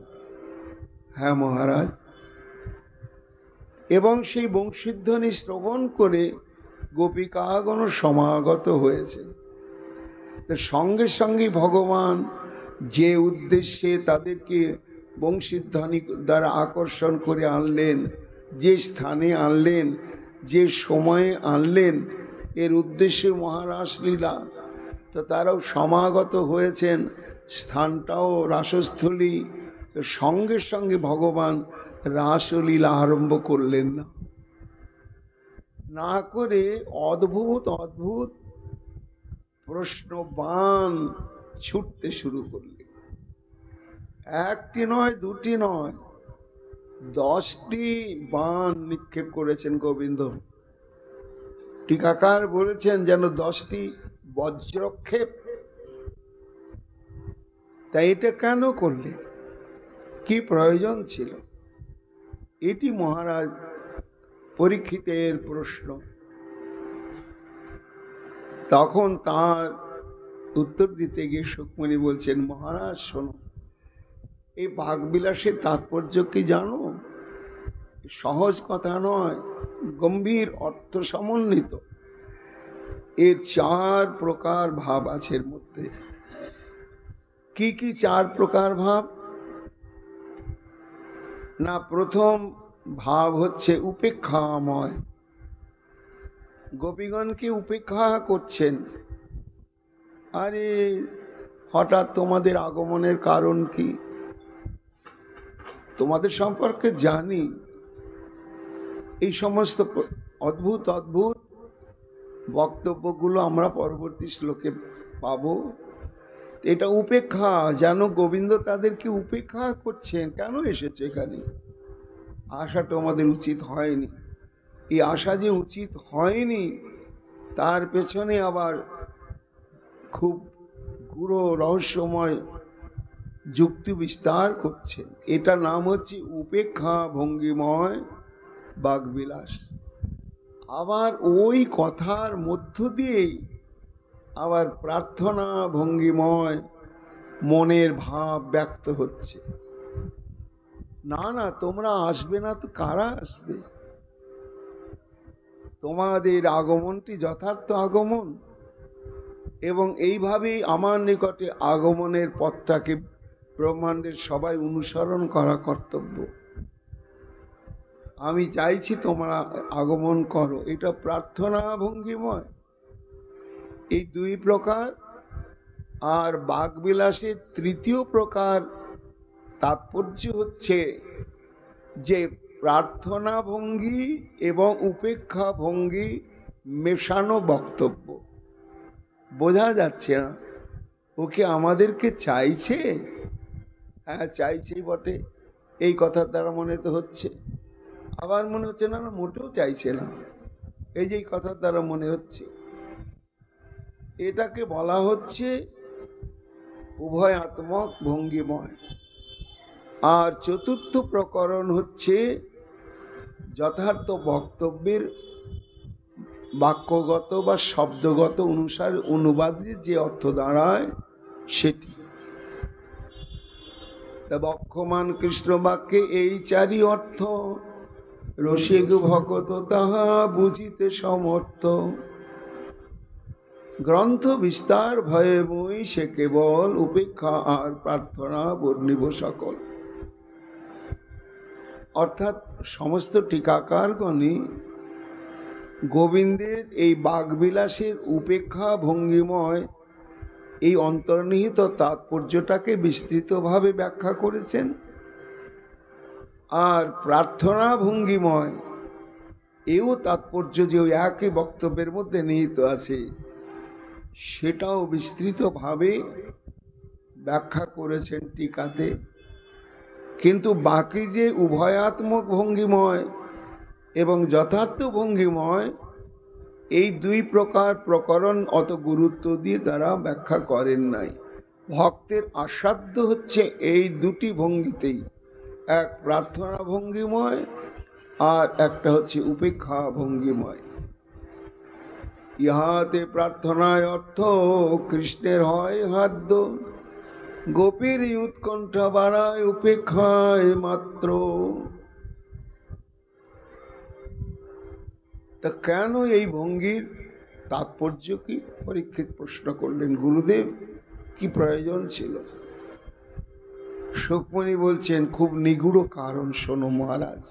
হ্যাঁ মহারাজ, এবং সেই বংশীধ্বনি শ্রবণ করে গোপিকাগণ সমাগত হয়েছে। সঙ্গে সঙ্গে ভগবান যে উদ্দেশ্যে তাদেরকে বংশীধ্বনি দ্বারা আকর্ষণ করে আনলেন, যে স্থানে আনলেন, যে সময়ে আনলেন, এর উদ্দেশ্যে মহারাস লীলা, তো তারাও সমাগত হয়েছেন। স্থানটাও রাসস্থলী। তো সঙ্গে সঙ্গে ভগবান রাসলীলা আরম্ভ করলেন না, না করে অদ্ভুত অদ্ভুত প্রশ্নবাণ ছুটতে শুরু করলেন। একটি নয়, দুটি নয়, 10টি বাণ নিক্ষেপ করেছেন গোবিন্দ। টিকাকার বলেছেন যেন 10টি বজ্রক্ষেপ। তাই এটা কেন করলে, কি প্রয়োজন ছিল? এটি মহারাজ পরীক্ষিতের প্রশ্ন। তখন তার উত্তর দিতে গিয়ে সুকমণি বলছেন, মহারাজ শোনো, এই বাগবিলাসের তাৎপর্য কি জানো? সহজ কথা নয়, গম্ভীর অর্থ সমন্বিত। এর 4 প্রকার ভাব আছে এর মধ্যে। কি কি 4 প্রকার ভাব? না, প্রথম ভাব হচ্ছে উপেক্ষাময়। গোপীগণকে উপেক্ষা করছেন। আরে হঠাৎ তোমাদের আগমনের কারণ কি? তোমাদের সম্পর্কে জানি, এই সমস্ত অদ্ভুত অদ্ভুত বক্তব্যগুলো আমরা পরবর্তী শ্লোকে পাবো। এটা উপেক্ষা, যেন গোবিন্দ তাদেরকে উপেক্ষা করছেন। কেন এসেছে এখানে? আসা তোমাদের উচিত হয়নি। এই আশা যে উচিত হয়নি, তার পেছনে আবার খুব গূঢ় রহস্যময় যুক্তি বিস্তার করছেন। এটা নাম হচ্ছে উপেক্ষা ভঙ্গিময় বাগবিলাস। আবার ওই কথার মধ্য দিয়েই আবার প্রার্থনা ভঙ্গিময় মনের ভাব ব্যক্ত হচ্ছে। না না, তোমরা আসবে না তো কারা আসবে? তোমাদের আগমনটি যথার্থ আগমন, এবং এইভাবেই আমার নিকটে আগমনের পথটাকে ব্রহ্মাণ্ডের সবাই অনুসরণ করা কর্তব্য। আমি চাইছি তোমরা আগমন করো, এটা প্রার্থনা ভঙ্গিময়। এই 2 প্রকার। আর বাগবিলাসের 3য় প্রকার তাৎপর্য হচ্ছে যে প্রার্থনা ভঙ্গি এবং উপেক্ষা ভঙ্গি মেশানো বক্তব্য। বোঝা যাচ্ছে না ওকে আমাদেরকে চাইছে। হ্যাঁ চাইছেই বটে, এই কথার দ্বারা মনে তো হচ্ছে। আবার মনে হচ্ছে না, না মোটেও চাইছে না, এই যে কথার দ্বারা মনে হচ্ছে। এটাকে বলা হচ্ছে উভয়াত্মক ভঙ্গিময়। আর 4র্থ প্রকরণ হচ্ছে যথার্থ বক্তব্যের বাক্যগত বা শব্দগত অনুসারে অনুবাদে যে অর্থ দাঁড়ায় সেটি। বক্ষমান কৃষ্ণ বাক্যে এই 4ই অর্থ, রসিক ভকত তাহা বুঝিতে সমর্থ। গ্রন্থ বিস্তার ভয়ে বই সে কেবল উপেক্ষা আর প্রার্থনা বর্ণিব সকল। অর্থাৎ সমস্ত টিকাকারগণই গোবিন্দের এই বাগবিলাসের উপেক্ষা ভঙ্গিময় এই অন্তর্নিহিত তাৎপর্যটাকে বিস্তৃতভাবে ব্যাখ্যা করেছেন। আর প্রার্থনা ভঙ্গিময় এও তাৎপর্য যে ওই একই বক্তব্যের মধ্যে নিহিত আছে, সেটাও বিস্তৃতভাবে ব্যাখ্যা করেছেন টিকাতে। কিন্তু বাকি যে উভয়াত্মক ভঙ্গিময় এবং যথার্থ ভঙ্গিময়, এই দুই প্রকার প্রকরণ অত গুরুত্ব দিয়ে তারা ব্যাখ্যা করেন নাই। ভক্তের আস্বাদ্য হচ্ছে এই দুটি ভঙ্গিতেই, এক প্রার্থনা ভঙ্গিময় আর একটা হচ্ছে উপেক্ষা ভঙ্গিময়। ইহাতে প্রার্থনায় অর্থ কৃষ্ণের হয় হাদ্য, গোপীর উৎকণ্ঠা বাড়ায় উপেক্ষায় মাত্র। তা কেন এই ভঙ্গির তাৎপর্য কি? পরীক্ষিত প্রশ্ন করলেন, গুরুদেব কি প্রয়োজন ছিল? সুখমণি বলছেন, খুব নিগূঢ় কারণ, শোনো মহারাজ।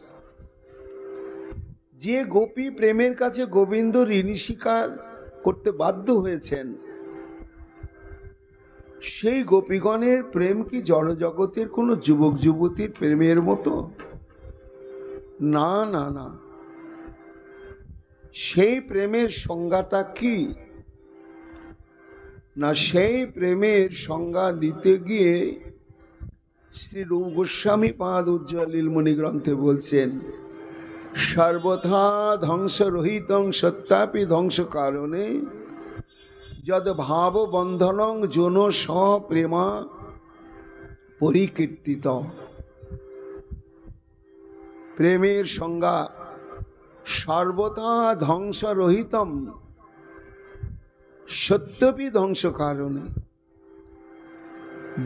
যে গোপী প্রেমের কাছে গোবিন্দ ঋণী স্বীকার করতে বাধ্য হয়েছেন, সেই গোপীগণের প্রেম কি জড় জগতের কোন যুবক যুবতীর প্রেমের মতো? না না না, সেই প্রেমের সংজ্ঞাটা কি? না, সেই প্রেমের সংজ্ঞা দিতে গিয়ে শ্রী রূপ গোস্বামী পাদ উজ্জ্বল লীলমণি গ্রন্থে বলছেন, সর্বথা ধ্বংস রহিতং সত্যাপি ধ্বংস কারণে যদ ভাব বন্ধনং জোন সপ্রেমা পরিকীর্তিত। প্রেমের সংজ্ঞা সর্বথা ধ্বংস রহিতম সত্যপি ধ্বংস কারণে।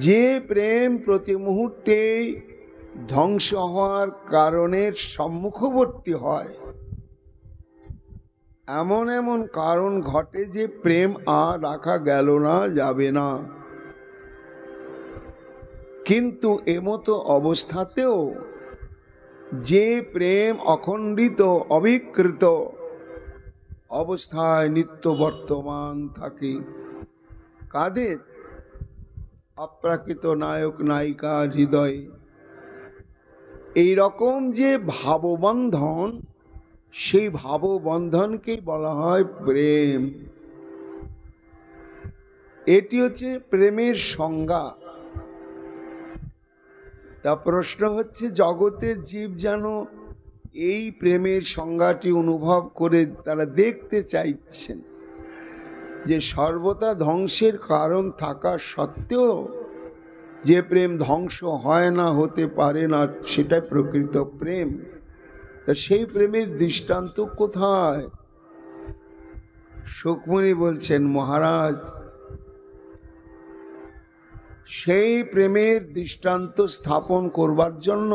যে প্রেম প্রতি মুহূর্তে ধ্বংস হওয়ার কারণের সম্মুখবর্তী হয়, এমন এমন কারণ ঘটে যে প্রেম আর রাখা গেল না, যাবে না। কিন্তু এমতো অবস্থাতেও যে প্রেম অখণ্ডিত অবিকৃত অবস্থায় নিত্য বর্তমান থাকে, কাদের? অপ্রাকৃত নায়ক নায়িকা হৃদয়ে। এই রকম যে ভাববন্ধন, সেই ভাববন্ধনকেই বলা হয় প্রেম। এটি হচ্ছে প্রেমের সংজ্ঞা। তা প্রশ্ন হচ্ছে, জগতের জীব যেন এই প্রেমের সংজ্ঞাটি অনুভব করে তারা দেখতে চাইছেন যে সর্বদা ধ্বংসের কারণ থাকা সত্ত্বেও যে প্রেম ধ্বংস হয় না, হতে পারে না, সেটাই প্রকৃত প্রেম। তা সেই প্রেমের দৃষ্টান্ত কোথায়? সুখমণি বলছেন, মহারাজ, সেই প্রেমের দৃষ্টান্ত স্থাপন করবার জন্য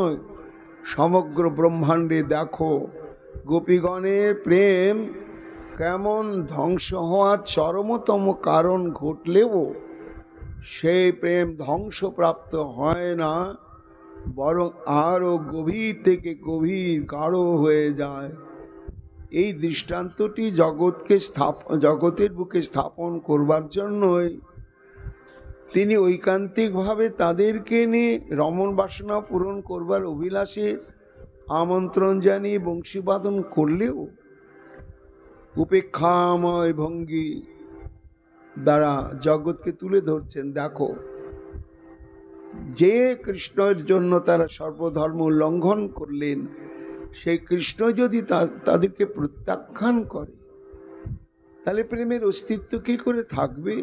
সমগ্র ব্রহ্মাণ্ডে দেখো গোপীগণের প্রেম কেমন ধ্বংস হওয়ার চরমতম কারণ ঘটলেও সেই প্রেম ধ্বংসপ্রাপ্ত হয় না, বরং আরো গভীর থেকে গভীর গাঢ় হয়ে যায়। এই দৃষ্টান্তটি জগতের বুকে স্থাপন করবার জন্যই তিনি ঐকান্তিকভাবে তাদেরকে নিয়ে রমণ বাসনা পূরণ করবার অভিলাষে আমন্ত্রণ জানিয়ে বংশীবাদন করলেও উপেক্ষাময় ভঙ্গি দ্বারা জগৎকে তুলে ধরছেন। দেখো, যে কৃষ্ণের জন্য তারা সর্বধর্ম লঙ্ঘন করলেন, সেই কৃষ্ণ যদি তাদেরকে প্রত্যাখ্যান করে, তাহলে প্রেমের অস্তিত্ব কি করে থাকবে?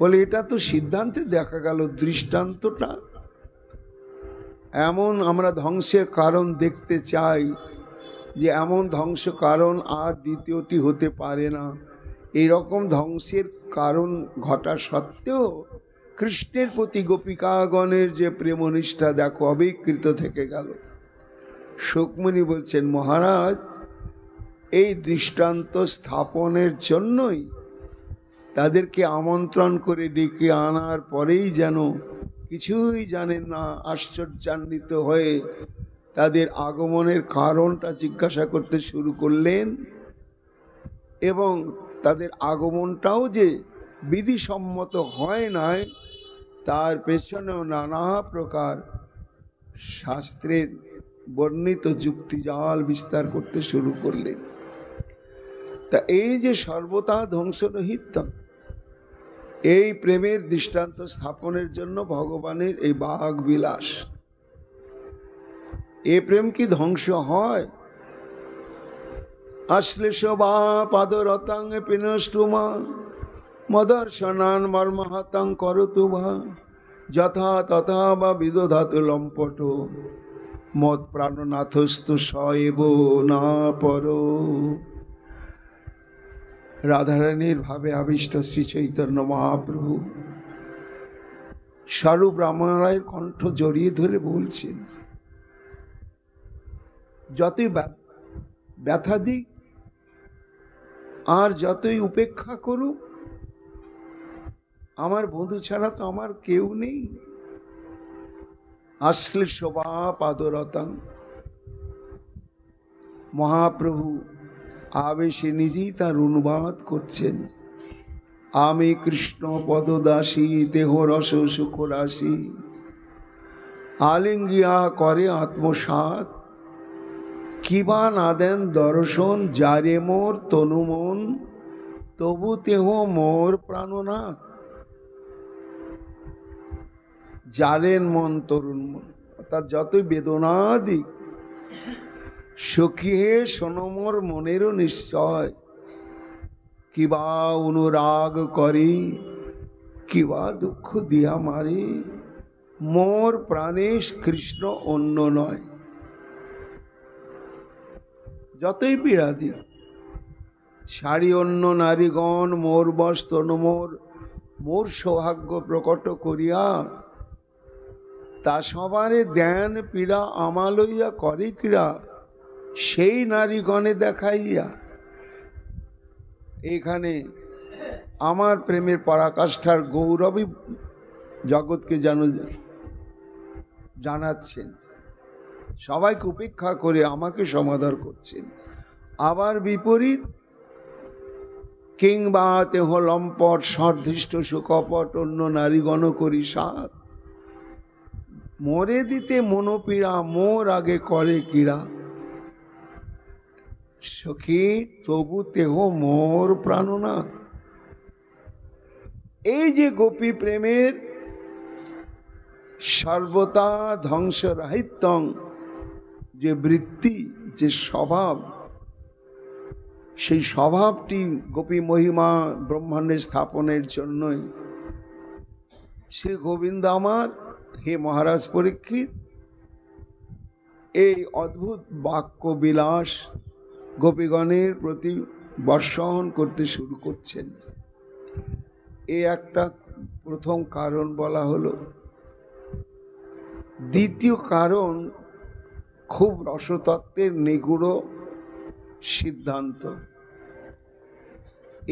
বলে, এটা তো সিদ্ধান্তে দেখা গেল, দৃষ্টান্তটা এমন আমরা ধ্বংসের কারণ দেখতে চাই যে এমন ধ্বংস কারণ আর দ্বিতীয়টি হতে পারে না। এইরকম ধ্বংসের কারণ ঘটা সত্ত্বেও কৃষ্ণের প্রতি গোপিকাগণের যে প্রেমনিষ্ঠা দেখো অবিকৃত থেকে গেল। সুখমণি বলছেন, মহারাজ, এই দৃষ্টান্ত স্থাপনের জন্যই তাদেরকে আমন্ত্রণ করে ডেকে আনার পরেই যেন কিছুই জানেন না আশ্চর্যান্বিত হয়ে তাদের আগমনের কারণটা জিজ্ঞাসা করতে শুরু করলেন, এবং তাদের আগমনটাও যে বিধিসম্মত হয় নাই, তার পেছনেও নানা প্রকার শাস্ত্রের বর্ণিত যুক্তিজাল বিস্তার করতে শুরু করলেন। তা এই যে সর্বতা ধ্বংসরহিত, এই প্রেমের দৃষ্টান্ত স্থাপনের জন্য ভগবানের এই বাগ বিলাস। এ প্রেম কি ধ্বংস হয়? আশ্লেষ বা পাদরতাং পিনষ্টুমা মদর্শনান মর্মহতাং করতু বা যথা তথা বা বিদধাতু লম্পট মদ প্রাণনাথস্তু সএব না পর। রাধারানীর ভাবে আবিষ্ট শ্রী চৈতন্য মহাপ্রভু স্বরূপ রামারায়ের কণ্ঠ জড়িয়ে ধরে বলছেন, যতই ব্যথা দিক আর যতই উপেক্ষা করুক, আমার বন্ধু ছাড়া তো আমার কেউ নেই। আশ্লেষ বা পাদরতাং, মহাপ্রভু আবেশে নিজেই তার অনুবাদ করছেন। আমি কৃষ্ণ পদদাসী দেহ রস সুখ রাশি, আলিঙ্গিয়া করে আত্মসাৎ, কিবা না দেন দর্শন যারে মোর তনুমন, তবু তেহ মোর প্রাণনাথ। জারেন মন তরুণ মন, অর্থাৎ যতই বেদনা দিক, সখী হে শোনো মোর মনেরও নিশ্চয়, কিবা অনুরাগ করি কিবা দুঃখ দিয়া মারে, মোর প্রাণেশ কৃষ্ণ অন্য নয়। যতই পীড়া দিক, ছাড়ি অন্য নারীগণ মোর বশ তনু মোর, মোর সৌভাগ্য প্রকট করিয়া, তা সবারে দেন পীড়া আমা লইয়া করে ক্রীড়া, সেই নারীগণে দেখাইয়া। এখানে আমার প্রেমের পরাকাষ্ঠার গৌরবই জগৎকে জানাচ্ছেন, সবাইকে উপেক্ষা করে আমাকে সমাদর করছেন। আবার বিপরীত, কিংবা তেহ লম্পট সর্ধিষ্ঠ সুকপট অন্য নারীগণ করি সাত, মোরে দিতে মনোপীড়া মোর আগে করে ক্রীড়া, সখী তবু তেহ মোর প্রাণনাথ। এই যে গোপী প্রেমের সর্বতা ধ্বংসরাহিত্যং যে বৃত্তি, যে স্বভাব, সেই স্বভাবটি গোপী মহিমা ব্রহ্মাণ্ডে স্থাপনের জন্যই শ্রী গোবিন্দ আমার, হে মহারাজ পরীক্ষিত, এই অদ্ভুত বাক্য বিলাস গোপীগণের প্রতি বর্ষণ করতে শুরু করছেন। এই একটা প্রথম কারণ বলা হলো। দ্বিতীয় কারণ খুব রসতত্ত্বের নিগুড় সিদ্ধান্ত।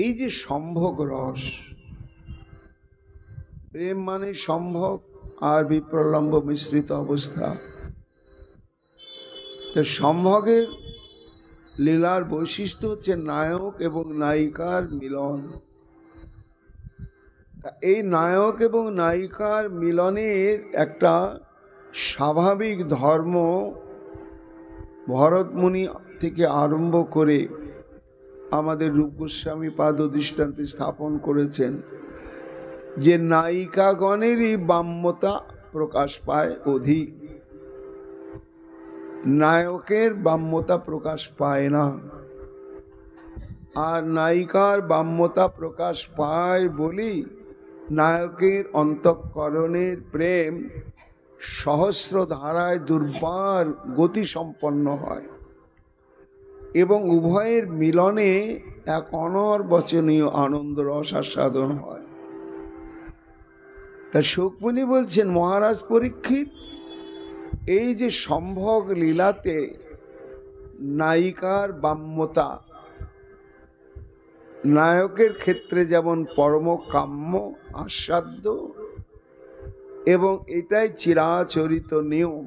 এই যে সম্ভোগ রস, প্রেম মানে সম্ভোগ আর বিপ্রলম্ব মিশ্রিত অবস্থা। সম্ভোগের লীলার বৈশিষ্ট্য হচ্ছে নায়ক এবং নায়িকার মিলন। এই নায়ক এবং নায়িকার মিলনের একটা স্বাভাবিক ধর্ম ভরতমুনি থেকে আরম্ভ করে আমাদের রূপ গোস্বামী পাদ দৃষ্টান্তে স্থাপন করেছেন, যে নায়িকাগণেরই বাম্যতা প্রকাশ পায় অধিক, নায়কের বাম্যতা প্রকাশ পায় না। আর নায়িকার বাম্যতা প্রকাশ পায় বলি নায়কের অন্তঃকরণের প্রেম সহস্র ধারায় দুর্বার গতি সম্পন্ন হয় এবং উভয়ের মিলনে এক অনর্বচনীয় আনন্দ রস আস্বাদন হয়। তা শুকমুনি বলছেন, মহারাজ পরীক্ষিত, এই যে সম্ভোগ লীলাতে নায়িকার বাম্যতা নায়কের ক্ষেত্রে যেমন পরম কাম্য আস্বাদ্য এবং এটাই চিরাচরিত নিয়ম,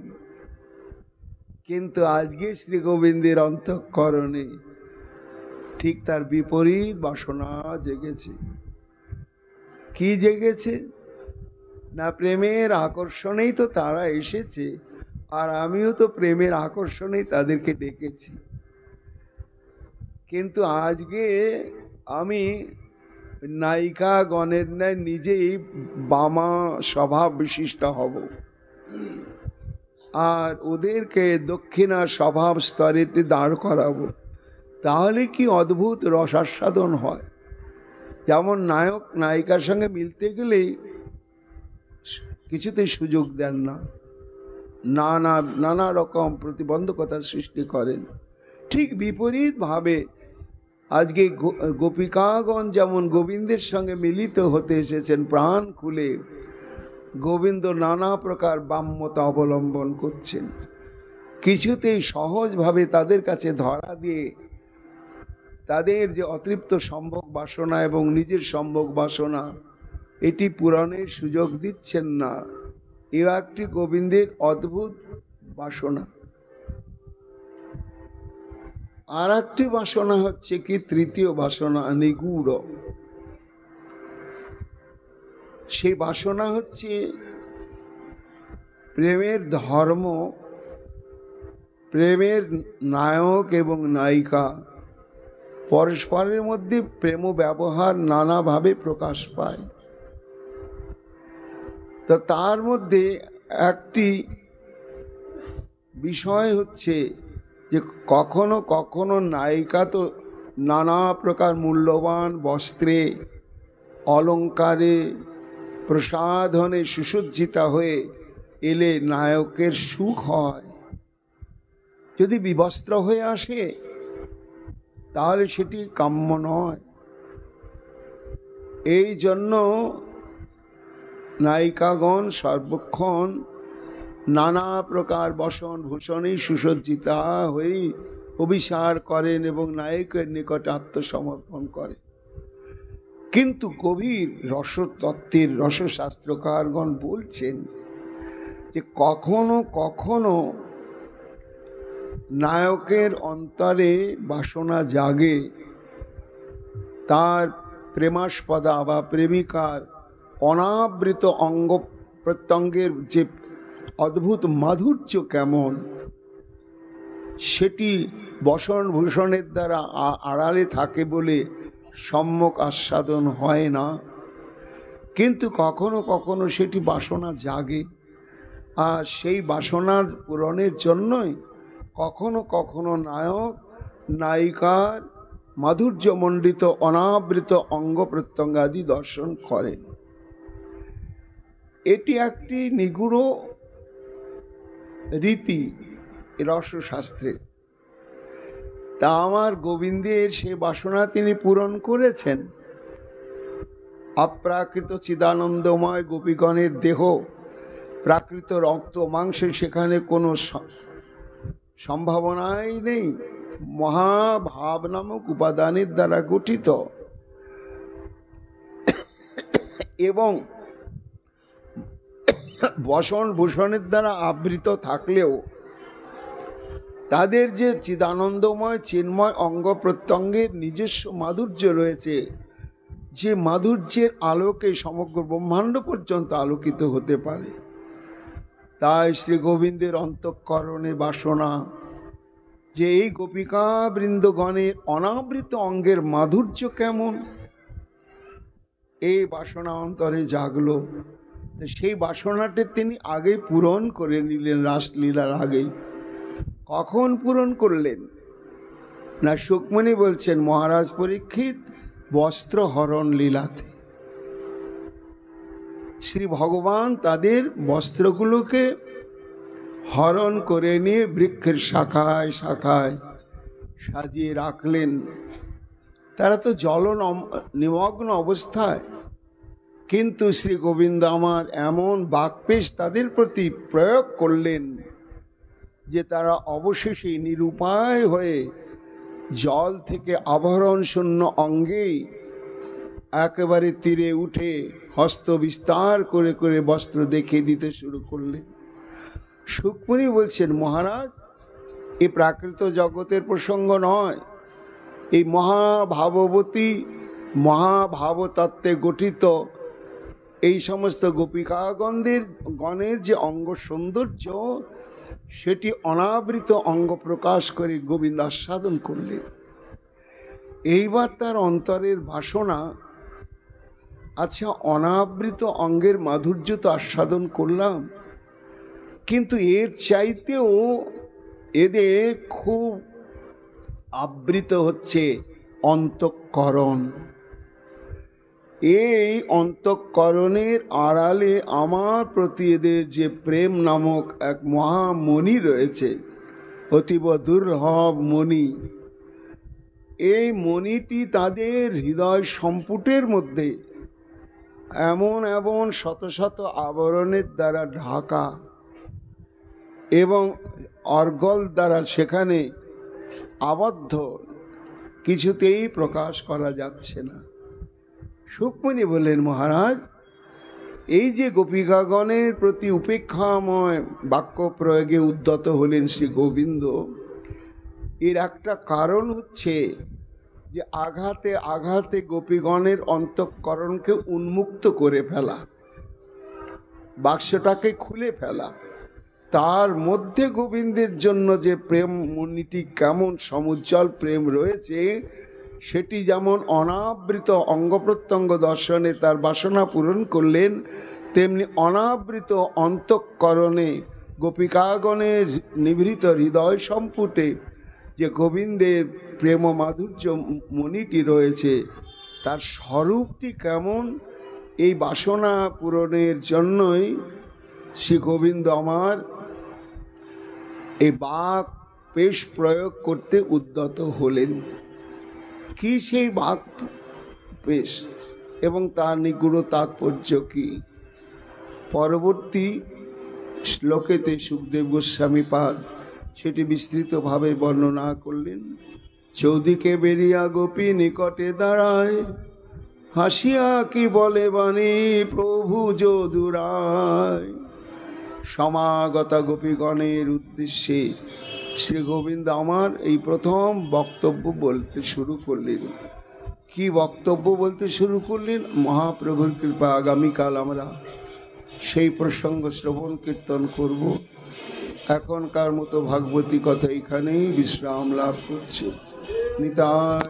কিন্তু আজকে শ্রী গোবিন্দের অন্তঃকরণে ঠিক তার বিপরীত বাসনা জেগেছে। কি জেগেছে না, প্রেমের আকর্ষণেই তো তারা এসেছে, আর আমিও তো প্রেমের আকর্ষণেই তাদেরকে ডেকেছি। কিন্তু আজকে আমি নায়িকা গণের ন্যায় নিজেই বামা স্বভাব বিশিষ্ট হব। আর ওদেরকে দক্ষিণা স্বভাব স্তরেতে দাঁড় করাবো, তাহলে কি অদ্ভুত রসাস্বাদন হয়। যেমন নায়ক নায়িকার সঙ্গে মিলতে গেলেই কিছুতেই সুযোগ দেন না, নানা রকম প্রতিবন্ধকতা সৃষ্টি করেন। ঠিক বিপরীত ভাবে আজকে গোপিকাগণ যেমন গোবিন্দের সঙ্গে মিলিত হতে এসেছেন প্রাণ খুলে, গোবিন্দ নানা প্রকার বাম্যতা অবলম্বন করছেন, কিছুতেই সহজভাবে তাদের কাছে ধরা দিয়ে তাদের যে অতৃপ্ত সম্ভোগ বাসনা এবং নিজের সম্ভোগ বাসনা এটি পূরণের সুযোগ দিচ্ছেন না। এ একটি গোবিন্দের অদ্ভুত বাসনা। আর একটি বাসনা হচ্ছে কি, তৃতীয় বাসনা নিগূঢ়। সেই বাসনা হচ্ছে প্রেমের ধর্ম, প্রেমের নায়ক এবং নায়িকা পরস্পরের মধ্যে প্রেম ব্যবহার নানাভাবে প্রকাশ পায়। তো তার মধ্যে একটি বিষয় হচ্ছে যে কখনো কখনো নায়িকা তো নানা প্রকার মূল্যবান বস্ত্রে অলঙ্কারে প্রসাধনে সুসজ্জিতা হয়ে এলে নায়কের সুখ হয়। যদি বিবস্ত্র হয়ে আসে তাহলে সেটি কাম্য নয়। এই জন্য নায়িকাগণ সর্বক্ষণ নানা প্রকার বসন ভূষণে সুসজ্জিতা হয়ে অভিসার করেন এবং নায়কের নিকটে আত্মসমর্পণ করে। কিন্তু গভীর রসতত্ত্বের রসশাস্ত্রকারগণ বলছেন যে কখনো কখনো নায়কের অন্তরে বাসনা জাগে, তার প্রেমাস্পদা বা প্রেমিকার অনাবৃত অঙ্গ প্রত্যঙ্গের যে অদ্ভুত মাধুর্য কেমন, সেটি বসন ভূষণের দ্বারা আড়ালে থাকে বলে সম্যক আস্বাদন হয় না। কিন্তু কখনো কখনো সেটি বাসনা জাগে, আর সেই বাসনার পূরণের জন্যই কখনো কখনো নায়ক নায়িকার মাধুর্যমণ্ডিত অনাবৃত অঙ্গ প্রত্যঙ্গাদি দর্শন করেন। এটি একটি নিগূঢ় রীতি রসশাস্ত্রে। তা আমার গোবিন্দের সে বাসনা তিনি পূরণ করেছেন। অপ্রাকৃত চিদানন্দময় গোপীগণের দেহ প্রাকৃত রক্ত মাংসে সেখানে কোনো সম্ভাবনাই নেই, মহাভাব নামক উপাদানের দ্বারা গঠিত এবং বসন ভূষণের দ্বারা আবৃত থাকলেও তাদের যে চিদানন্দময় চিন্ময় অঙ্গ প্রত্যঙ্গের নিজস্ব মাধুর্য রয়েছে, যে মাধুর্যের আলোকে সমগ্র ব্রহ্মাণ্ড পর্যন্ত আলোকিত হতে পারে। তাই শ্রী গোবিন্দের অন্তঃকরণে বাসনা যে এই গোপিকা বৃন্দগণের অনাবৃত অঙ্গের মাধুর্য কেমন, এই বাসনা অন্তরে জাগলো। সেই বাসনাটি তিনি আগেই পূরণ করে নিলেন রাসলীলার আগেই। কখন পূরণ করলেন না, সুকমণি বলছেন মহারাজ পরীক্ষিত বস্ত্র হরণ লীলাতে শ্রী ভগবান তাদের বস্ত্রগুলোকে হরণ করে নিয়ে বৃক্ষের শাখায় শাখায় সাজিয়ে রাখলেন। তারা তো জল নিমগ্ন অবস্থায়, কিন্তু শ্রী গোবিন্দ আমার এমন বাক্পেশ তাদের প্রতি প্রয়োগ করলেন যে তারা অবশেষে নিরুপায় হয়ে জল থেকে আভরণ শূন্য অঙ্গেই একেবারে তীরে উঠে হস্ত বিস্তার করে করে বস্ত্র দেখিয়ে দিতে শুরু করলেন। সুকমণি বলছেন মহারাজ, এই প্রাকৃত জগতের প্রসঙ্গ নয়, এই মহাভাববতী মহাভাবতত্ত্বে গঠিত এই সমস্ত গণের যে অঙ্গ সৌন্দর্য, সেটি অনাবৃত অঙ্গ প্রকাশ করে গোবিন্দ আস্বাদন করলেন। এইবার তার অন্তরের বাসনা, আচ্ছা অনাবৃত অঙ্গের মাধুর্য তো আস্বাদন করলাম, কিন্তু এর চাইতেও এদের খুব আবৃত হচ্ছে অন্তঃকরণ। এই অন্তঃকরণের আড়ালে আমার প্রতি এদের যে প্রেম নামক এক মহামণি রয়েছে, অতীব দুর্লভ মণি, এই মণিটি তাদের হৃদয় সম্পুটের মধ্যে এমন এমন শত শত আবরণের দ্বারা ঢাকা এবং অর্গল দ্বারা সেখানে আবদ্ধ, কিছুতেই প্রকাশ করা যাচ্ছে না। সুকমণি বললেন, মহারাজ, এই যে গোপিকাগণের প্রতি উপেক্ষাময় বাক্য প্রয়োগে উদ্যত হলেন শ্রী গোবিন্দ, এর একটা কারণ হচ্ছে যে আঘাতে আঘাতে গোপীগণের অন্তঃকরণকে উন্মুক্ত করে ফেলা, বাক্সটাকে খুলে ফেলা। তার মধ্যে গোবিন্দের জন্য যে প্রেম মণিটি কেমন সমুজ্জ্বল প্রেম রয়েছে, সেটি যেমন অনাবৃত অঙ্গ প্রত্যঙ্গ দর্শনে তার বাসনা পূরণ করলেন, তেমনি অনাবৃত অন্তঃকরণে গোপিকাগণের নিভৃত হৃদয় সম্পুটে যে গোবিন্দের প্রেম মাধুর্য মণিটি রয়েছে, তার স্বরূপটি কেমন, এই বাসনা পূরণের জন্যই শ্রী গোবিন্দ আমার এই বাক পেশ প্রয়োগ করতে উদ্যত হলেন। কি সেই বাক পেশ এবং তার নিগুড় তাৎপর্য কি, পরবর্তী শ্লোকেতে সুখদেব গোস্বামী পাদ সেটি বিস্তৃতভাবে বর্ণনা করলেন। চৌদিকে বেরিয়া গোপী নিকটে দাঁড়ায়, হাসিয়া কি বলে বাণী প্রভু যদুরায়। সমাগতা গোপীগণের উদ্দেশ্যে শ্রী গোবিন্দ আমার এই প্রথম বক্তব্য বলতে শুরু করলেন। কি বক্তব্য বলতে শুরু করলেন? মহাপ্রভুর কৃপা আগামীকাল আমরা সেই প্রসঙ্গ শ্রবণ কীর্তন করব। এখনকার মতো ভাগবতী কথা এখানেই বিশ্রাম লাভ করছে। নিতাই